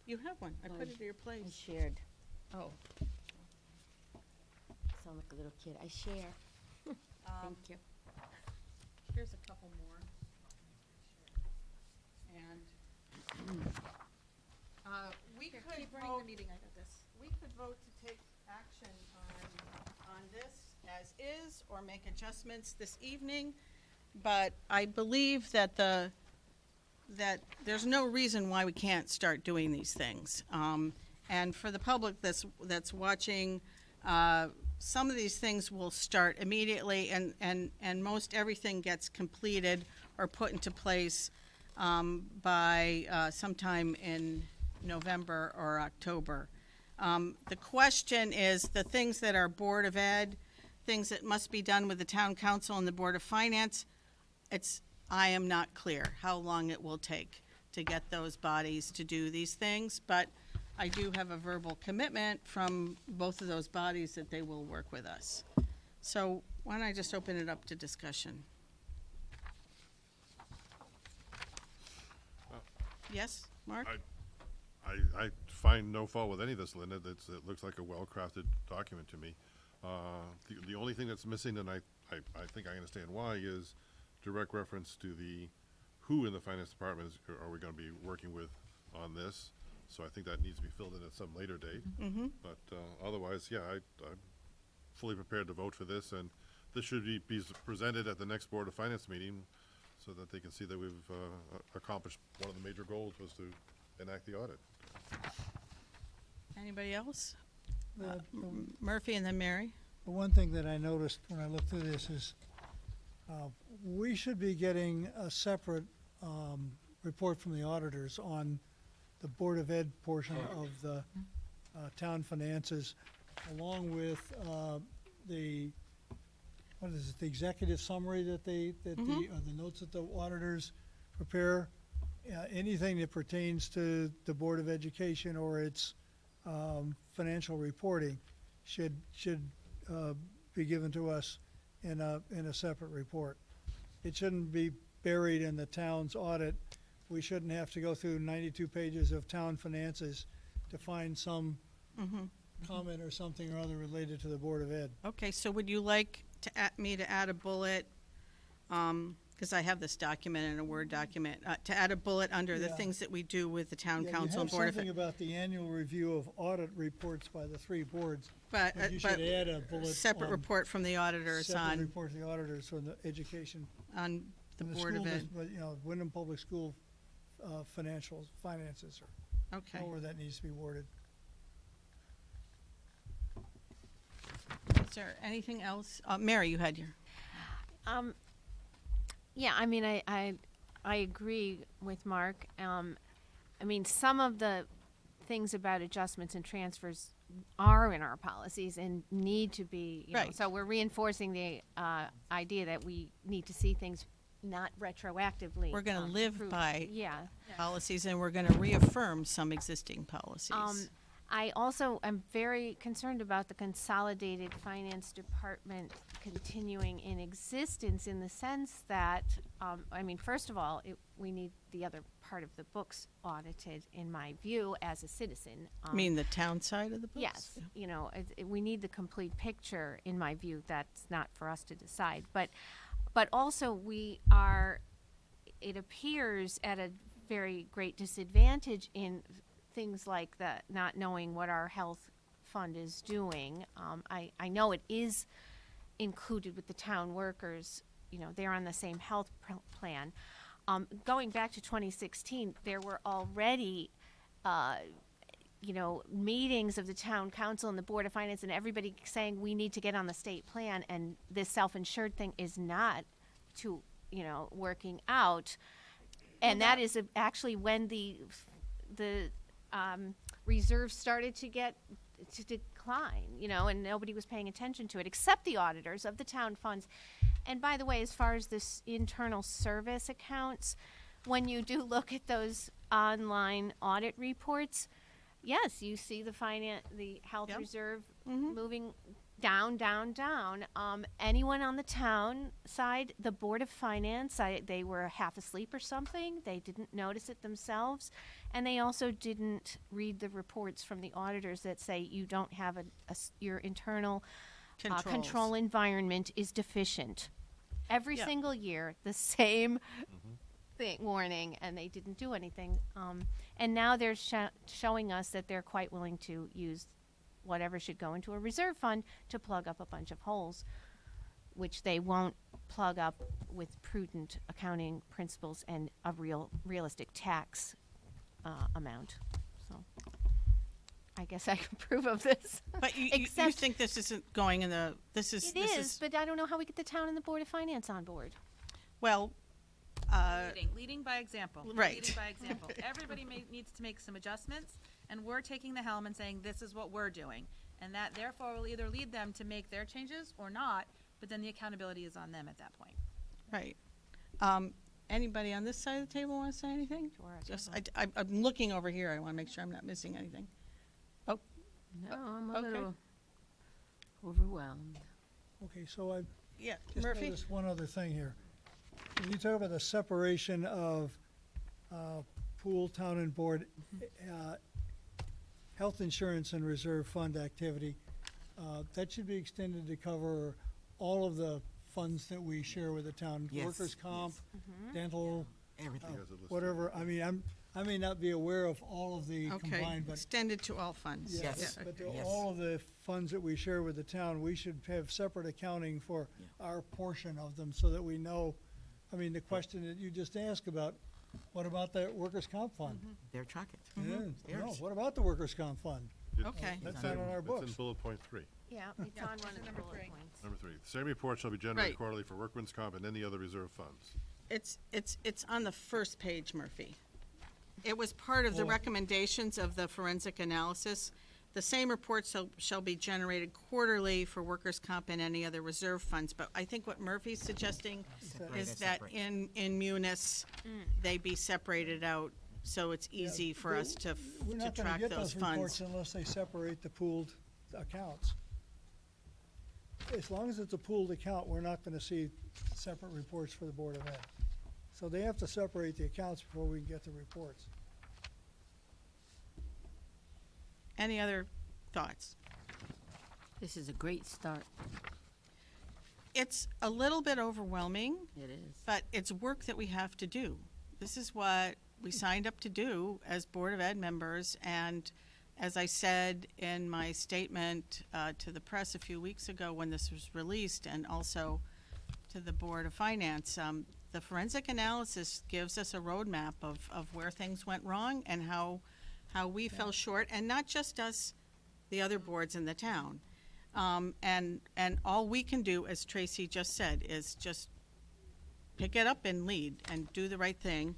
Speaker 1: You have one. I put it at your place.
Speaker 14: I shared. Oh. Sound like a little kid. I share. Thank you.
Speaker 1: Here's a couple more. And we could
Speaker 13: Keep running
Speaker 1: vote.
Speaker 13: the meeting, I got this.
Speaker 1: We could vote to take action on this as is or make adjustments this evening, but I believe that that there's no reason why we can't start doing these things. And for the public that's watching, some of these things will start immediately, and most everything gets completed or put into place by sometime in November or October. The question is the things that are Board of Ed, things that must be done with the Town Council and the Board of Finance. I am not clear how long it will take to get those bodies to do these things, but I do have a verbal commitment from both of those bodies that they will work with us. So why don't I just open it up to discussion? Yes, Mark?
Speaker 12: I find no fault with any of this, Linda. It looks like a well-crafted document to me. The only thing that's missing, and I think I understand why, is direct reference to the who in the finance department are we going to be working with on this. So I think that needs to be filled in at some later date.
Speaker 1: Mm-hmm.
Speaker 12: But otherwise, yeah, I'm fully prepared to vote for this, and this should be presented at the next Board of Finance meeting so that they can see that we've accomplished one of the major goals was to enact the audit.
Speaker 1: Anybody else?
Speaker 15: The-
Speaker 1: Murphy and then Mary.
Speaker 15: The one thing that I noticed when I looked through this is, we should be getting a separate, report from the auditors on the Board of Ed portion of the, town finances, along with, the, what is it, the executive summary that the notes that the auditors prepare. Anything that pertains to the Board of Education or its, financial reporting should be given to us in a separate report. It shouldn't be buried in the town's audit. We shouldn't have to go through 92 pages of town finances to find some comment or something or other related to the Board of Ed.
Speaker 1: Okay, so would you like me to add a bullet, because I have this document in a Word document, to add a bullet under the
Speaker 15: Yeah.
Speaker 1: things that we do with the town
Speaker 15: Yeah,
Speaker 1: council and
Speaker 15: you
Speaker 1: Board
Speaker 15: have
Speaker 1: of
Speaker 15: something about the annual review of audit reports by the three boards.
Speaker 1: But,
Speaker 15: you should add a bullet
Speaker 1: separate
Speaker 15: on-
Speaker 1: report from the auditors
Speaker 15: Separate report to the auditors on the education.
Speaker 1: on the
Speaker 15: and
Speaker 1: Board of
Speaker 15: school
Speaker 1: Ed.
Speaker 15: dis- But, Windham Public School, finances, or
Speaker 1: Okay.
Speaker 15: however that needs to be worded.
Speaker 1: Is there anything else? Mary, you had your.
Speaker 9: Yeah, I mean, I agree with Mark. I mean, some of the things about adjustments and transfers are in our policies and need to be, you know,
Speaker 1: Right.
Speaker 9: so we're reinforcing the idea that we need to see things not retroactively.
Speaker 1: We're going to live
Speaker 9: approved.
Speaker 1: by
Speaker 9: Yeah.
Speaker 1: policies, and we're going to reaffirm some existing policies.
Speaker 9: I also am very concerned about the Consolidated Finance Department continuing in existence in the sense that, I mean, first of all, we need the other part of the books audited, in my view, as a citizen.
Speaker 1: I mean, the town side of the books?
Speaker 9: Yes, you know, we need the complete picture, in my view. That's not for us to decide. But also we are, it appears, at a very great disadvantage in things like the not knowing what our health fund is doing. I know it is included with the town workers, you know, they're on the same health plan. Going back to 2016, there were already, you know, meetings of the town council and the Board of Finance and everybody saying we need to get on the state plan, and this self-insured thing is not working out. And that is actually when the reserves started to decline, you know, and nobody was paying attention to it except the auditors of the town funds. And by the way, as far as this internal service accounts, when you do look at those online audit reports, yes, you see the health
Speaker 1: Yep.
Speaker 9: reserve moving down, down, down. Anyone on the town side, the Board of Finance, they were half asleep or something. They didn't notice it themselves. And they also didn't read the reports from the auditors that say you don't have your internal control environment is deficient. Every
Speaker 1: Yeah.
Speaker 9: single year, the same warning, and they didn't do anything. And now they're showing us that they're quite willing to use whatever should go into a reserve fund to plug up a bunch of holes, which they won't plug up with prudent accounting principles and a realistic tax amount. So I guess I can approve of this.
Speaker 1: But you
Speaker 9: Except
Speaker 1: think this isn't going in the, this is,
Speaker 9: it
Speaker 1: this
Speaker 9: is, but I don't know how we get the town and the Board of Finance on board.
Speaker 1: well,
Speaker 13: Leading by example.
Speaker 1: Right.
Speaker 13: Leading by example. Everybody needs to make some adjustments, and we're taking the helm and saying, this is what we're doing. And that therefore will either lead them to make their changes or not, but then the accountability is on them at that point.
Speaker 1: right. Anybody on this side of the table want to say anything?
Speaker 9: Sure,
Speaker 1: Just, I'm looking over here. I want to make sure I'm not missing anything. Oh,
Speaker 14: No, I'm a
Speaker 1: okay.
Speaker 14: little overwhelmed.
Speaker 15: Okay, so I
Speaker 1: yeah,
Speaker 15: just
Speaker 1: Murphy?
Speaker 15: noticed one other thing here. When you talk about the separation of pool, town, and board, health insurance and reserve fund activity, that should be extended to cover all of the funds that we share with the town.
Speaker 8: Yes,
Speaker 15: Workers' comp,
Speaker 8: yes.
Speaker 15: dental,
Speaker 8: Everything.
Speaker 12: He has it listed.
Speaker 15: whatever. I mean, I may not be aware of all of the
Speaker 1: Okay,
Speaker 15: combined, but
Speaker 1: extended to all funds.
Speaker 8: Yes.
Speaker 15: but
Speaker 8: Yes.
Speaker 15: all of the funds that we share with the town, we should have separate accounting for our portion of them so that we know. I mean, the question that you just asked about, what about the workers' comp fund?
Speaker 8: They're track it.
Speaker 15: Yeah, no,
Speaker 8: Theirs.
Speaker 15: what about the workers' comp fund?
Speaker 1: Okay.
Speaker 15: That's
Speaker 12: It's
Speaker 15: not
Speaker 12: in-
Speaker 15: on our
Speaker 12: It's
Speaker 15: books.
Speaker 12: in bullet point 3.
Speaker 9: Yeah, it's on one of the
Speaker 13: number
Speaker 9: bullet
Speaker 13: 3.
Speaker 9: points.
Speaker 12: Number 3, the same report shall be generated
Speaker 1: Right.
Speaker 12: quarterly for workman's comp and any other reserve funds.
Speaker 1: It's on the first page, Murphy. It was part of the
Speaker 15: Oh.
Speaker 1: recommendations of the forensic analysis. The same report shall be generated quarterly for workers' comp and any other reserve funds. But I think what Murphy's suggesting is that in Munis, they be separated out, so it's easy for us to
Speaker 15: We're not gonna
Speaker 1: track
Speaker 15: get
Speaker 1: those
Speaker 15: those reports
Speaker 1: funds.
Speaker 15: unless they separate the pooled accounts. As long as it's a pooled account, we're not gonna see separate reports for the Board of Ed. So they have to separate the accounts before we can get the reports.
Speaker 1: Any other thoughts?
Speaker 14: This is a great start.
Speaker 1: It's a little bit overwhelming,
Speaker 14: It is.
Speaker 1: but it's work that we have to do. This is what we signed up to do as Board of Ed members, and as I said in my statement to the press a few weeks ago when this was released, and also to the Board of Finance, the forensic analysis gives us a roadmap of where things went wrong and how we fell short, and not just us, the other boards in the town. And all we can do, as Tracy just said, is just pick it up and lead and do the right thing.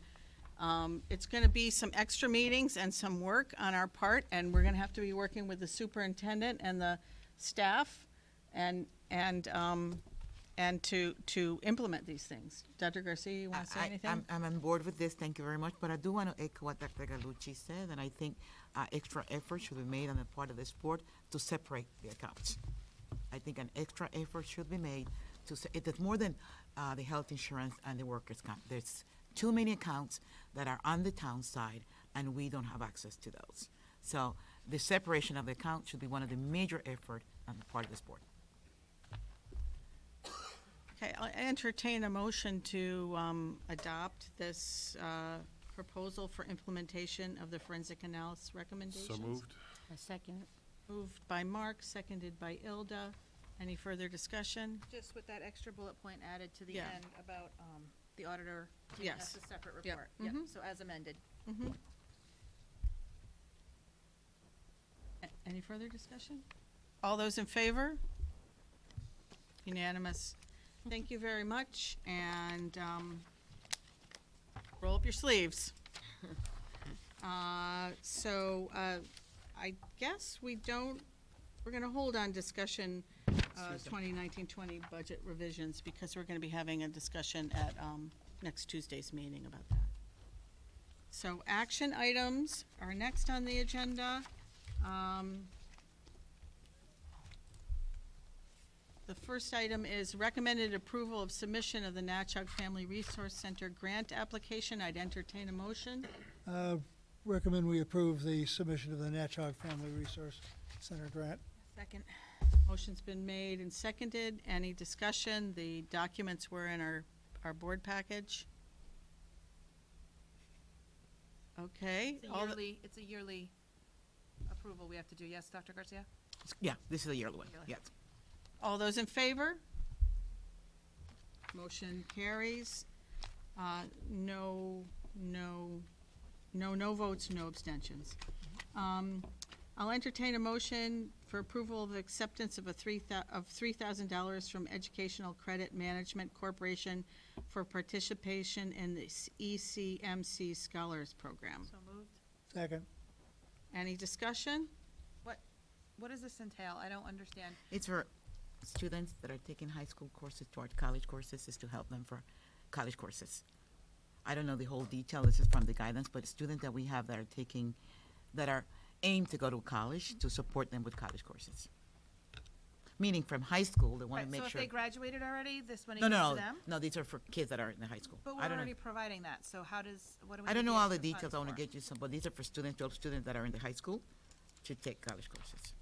Speaker 1: It's gonna be some extra meetings and some work on our part, and we're gonna have to be working with the superintendent and the staff and to implement these things. Dr. Garcia, you wanna say anything?
Speaker 8: I'm on board with this, thank you very much, but I do want to echo what Dr. Galucci said, and I think extra effort should be made on the part of this board to separate the accounts. I think an extra effort should be made it is more than the health insurance and the workers' comp. There's too many accounts that are on the town side, and we don't have access to those. So the separation of the account should be one of the major effort on the part of this board.
Speaker 1: Okay, I'll entertain a motion to adopt this proposal for implementation of the forensic analysis recommendations.
Speaker 12: So moved.
Speaker 14: A second.
Speaker 1: Moved by Mark, seconded by Ilda. Any further discussion?
Speaker 13: Just with that extra bullet point added to the
Speaker 1: Yeah.
Speaker 13: end about the auditor giving us
Speaker 1: Yes.
Speaker 13: a separate
Speaker 1: Yep.
Speaker 13: report. Yep,
Speaker 1: Mhm.
Speaker 13: so as amended.
Speaker 1: Any further discussion? All those in favor? Unanimous. Thank you very much, and roll up your sleeves. I guess we're gonna hold on discussion 2019-20 budget revisions, because we're gonna be having a discussion at next Tuesday's meeting about that. So action items are next on the agenda. The first item is recommended approval of submission of the Natchog Family Resource Center grant application. I'd entertain a motion.
Speaker 15: Recommend we approve the submission of the Natchog Family Resource Center grant.
Speaker 13: Second.
Speaker 1: Motion's been made and seconded. Any discussion? The documents were in our board package. Okay.
Speaker 13: It's a yearly approval we have to do. Yes, Dr. Garcia?
Speaker 8: Yeah, this is a yearly one, yes.
Speaker 1: All those in favor? Motion carries. No votes, no abstentions. I'll entertain a motion for approval of acceptance of $3,000 from Educational Credit Management Corporation for participation in the ECMC Scholars Program.
Speaker 13: So moved.
Speaker 15: Second.
Speaker 1: Any discussion?
Speaker 13: What does this entail? I don't understand.
Speaker 8: It's for students that are taking high school courses toward college courses, is to help them for college courses. I don't know the whole detail, this is from the guidance, but students that we have that are aimed to go to college, to support them with college courses. Meaning from high school, they want to
Speaker 13: Right,
Speaker 8: make
Speaker 13: so
Speaker 8: sure.
Speaker 13: if they graduated already, this money
Speaker 8: No,
Speaker 13: goes
Speaker 8: no,
Speaker 13: to them?
Speaker 8: no, these are for kids that are in the high school.
Speaker 13: But we're
Speaker 8: I don't know.
Speaker 13: already providing that, so what do we
Speaker 8: I don't
Speaker 13: need
Speaker 8: know all the
Speaker 13: extra
Speaker 8: details,
Speaker 13: funds
Speaker 8: I want to
Speaker 13: for?
Speaker 8: get you some, but these are for students, 12 students that are in the high school to take college courses.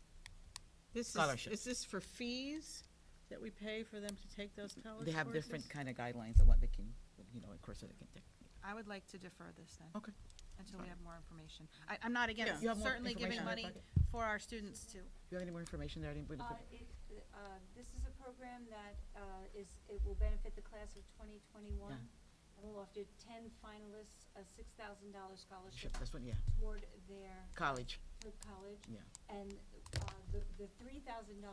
Speaker 8: Scholarships.
Speaker 1: Is this for fees that we pay for them to take those college courses?
Speaker 8: They have different kind of guidelines on what they can, of course, they can take.
Speaker 13: I would like to defer this then.
Speaker 8: Okay.
Speaker 13: Until we have more information. I'm not against
Speaker 8: You have more
Speaker 13: certainly giving
Speaker 8: information in
Speaker 13: money
Speaker 8: your
Speaker 13: for our students to.
Speaker 8: Do you have any more information there? I didn't put it-
Speaker 10: This is a program that it will benefit the class of 2021.
Speaker 8: Yeah.
Speaker 10: And we'll offer 10 finalists a $6,000 scholarship
Speaker 8: That's what, yeah,
Speaker 10: toward their
Speaker 8: college.
Speaker 10: Oxford College.
Speaker 8: Yeah.
Speaker 10: And, the $3,000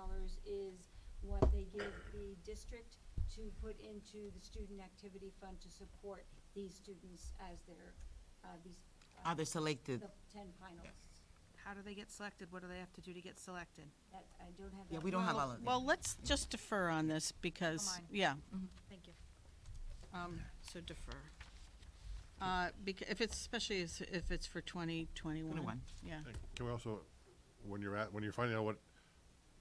Speaker 10: is what they give the district to put into the student activity fund to support these students as their,
Speaker 8: Are they selected?
Speaker 10: the 10 finalists.
Speaker 13: How do they get selected? What do they have to do to get selected?
Speaker 10: That, I don't have that.
Speaker 8: Yeah, we don't have all of them.
Speaker 1: Well, let's just defer on this because,
Speaker 13: Come on.
Speaker 1: yeah,
Speaker 13: Thank you.
Speaker 1: so defer. If it's, especially if it's for 2021.
Speaker 8: 21.
Speaker 1: Yeah.
Speaker 12: And can we also, when you're finding out what,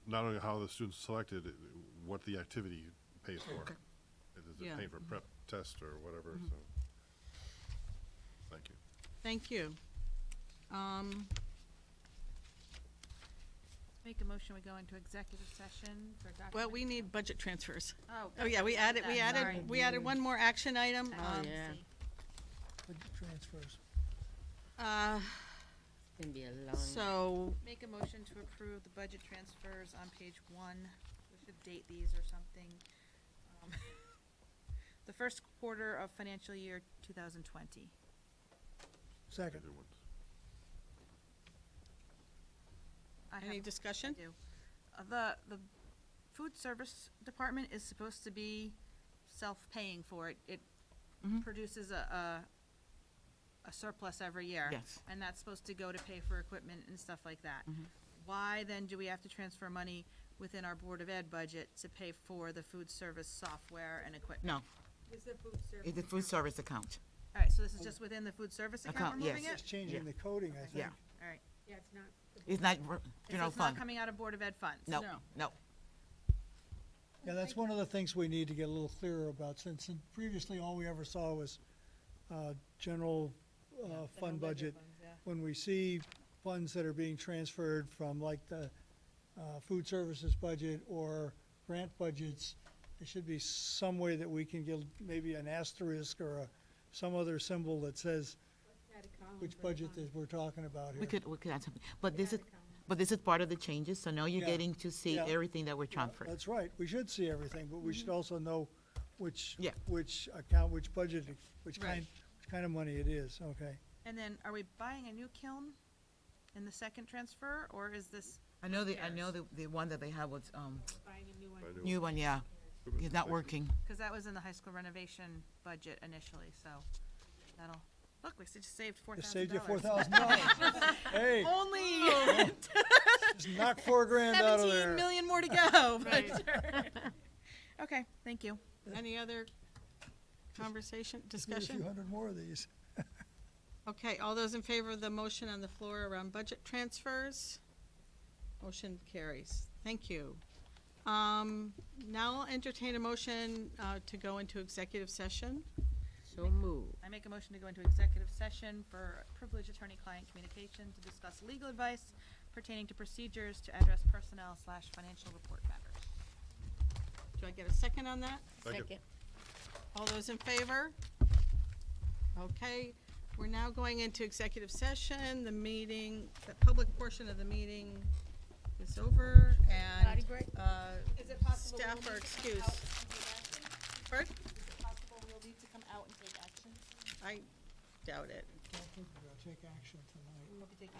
Speaker 12: not only how the student's selected, what the activity pays for.
Speaker 8: Okay.
Speaker 12: Is
Speaker 1: Yeah.
Speaker 12: it paying for prep test or whatever, so. Thank you.
Speaker 1: Thank you.
Speaker 13: Make a motion, we go into executive session for document.
Speaker 1: Well, we need budget transfers.
Speaker 13: Oh.
Speaker 1: Oh, yeah, we added
Speaker 13: Sorry.
Speaker 1: one more action item.
Speaker 14: Oh, yeah.
Speaker 15: Budget transfers.
Speaker 14: It's gonna be a long.
Speaker 1: So,
Speaker 13: Make a motion to approve the budget transfers on page 1. We should date these or something. The first quarter of financial year 2020.
Speaker 15: Second.
Speaker 12: Good ones.
Speaker 13: I
Speaker 1: any
Speaker 13: have-
Speaker 1: discussion?
Speaker 13: I do. The food service department is supposed to be self-paying for it. It
Speaker 8: Mhm.
Speaker 13: produces a surplus every year.
Speaker 8: Yes.
Speaker 13: And that's supposed to go to pay for equipment and stuff like that.
Speaker 8: Mhm.
Speaker 13: Why then do we have to transfer money within our Board of Ed budget to pay for the food service software and equipment?
Speaker 8: No,
Speaker 10: Is the food service?
Speaker 8: it's the food service account.
Speaker 13: All right, so this is just within the food service account
Speaker 8: Account,
Speaker 13: we're moving
Speaker 8: yes.
Speaker 13: it?
Speaker 15: Just changing the coding, I think.
Speaker 8: Yeah.
Speaker 13: All right.
Speaker 10: Yeah, it's not.
Speaker 8: It's not
Speaker 13: So
Speaker 8: general
Speaker 13: it's not
Speaker 8: fund.
Speaker 13: coming out of Board of Ed funds?
Speaker 8: No,
Speaker 1: No.
Speaker 8: no.
Speaker 15: Yeah, that's one of the things we need to get a little clearer about, since previously all we ever saw was, general, fund budget. When we see funds that are being transferred from like the, food services budget or grant budgets, there should be some way that we can get maybe an asterisk or some other symbol that says which budget that we're talking about here.
Speaker 8: We could add something, but this is part of the changes, so now you're
Speaker 15: Yeah.
Speaker 8: getting to see
Speaker 15: Yeah.
Speaker 8: everything that we're transferring.
Speaker 15: That's right, we should see everything, but we should also know which,
Speaker 8: Yeah.
Speaker 15: which account, which budget, which
Speaker 1: Right.
Speaker 15: kind of money it is, okay?
Speaker 13: And then, are we buying a new kiln in the second transfer, or is this?
Speaker 8: I know the one that they have was,
Speaker 10: Buying a new one.
Speaker 12: I do.
Speaker 8: new one, yeah, it's not working.
Speaker 13: Because that was in the high school renovation budget initially, so that'll, look, we just saved $4,000.
Speaker 15: Just saved you $4,000. Hey,
Speaker 13: Only
Speaker 15: just knock $4,000 out of
Speaker 13: 17
Speaker 15: there.
Speaker 13: million more to go. but- Okay, thank you.
Speaker 1: Any other conversation,
Speaker 15: Just need a few
Speaker 1: discussion?
Speaker 15: hundred more of these.
Speaker 1: Okay, all those in favor of the motion on the floor around budget transfers? Motion carries. Thank you. Now I'll entertain a motion to go into executive session.
Speaker 14: So move.
Speaker 13: I make a motion to go into executive session for privileged attorney-client communication to discuss legal advice pertaining to procedures to address personnel/financial report matters.
Speaker 1: Do I get a second on that?
Speaker 12: Second.
Speaker 1: All those in favor? Okay, we're now going into executive session. The meeting, the public portion of the meeting is over and
Speaker 13: Is it possible
Speaker 1: staff are excused. Pardon?
Speaker 13: Is it possible we'll need to come out and take action?
Speaker 1: I doubt it.
Speaker 15: I think we're gonna take action tonight.
Speaker 13: We'll be taking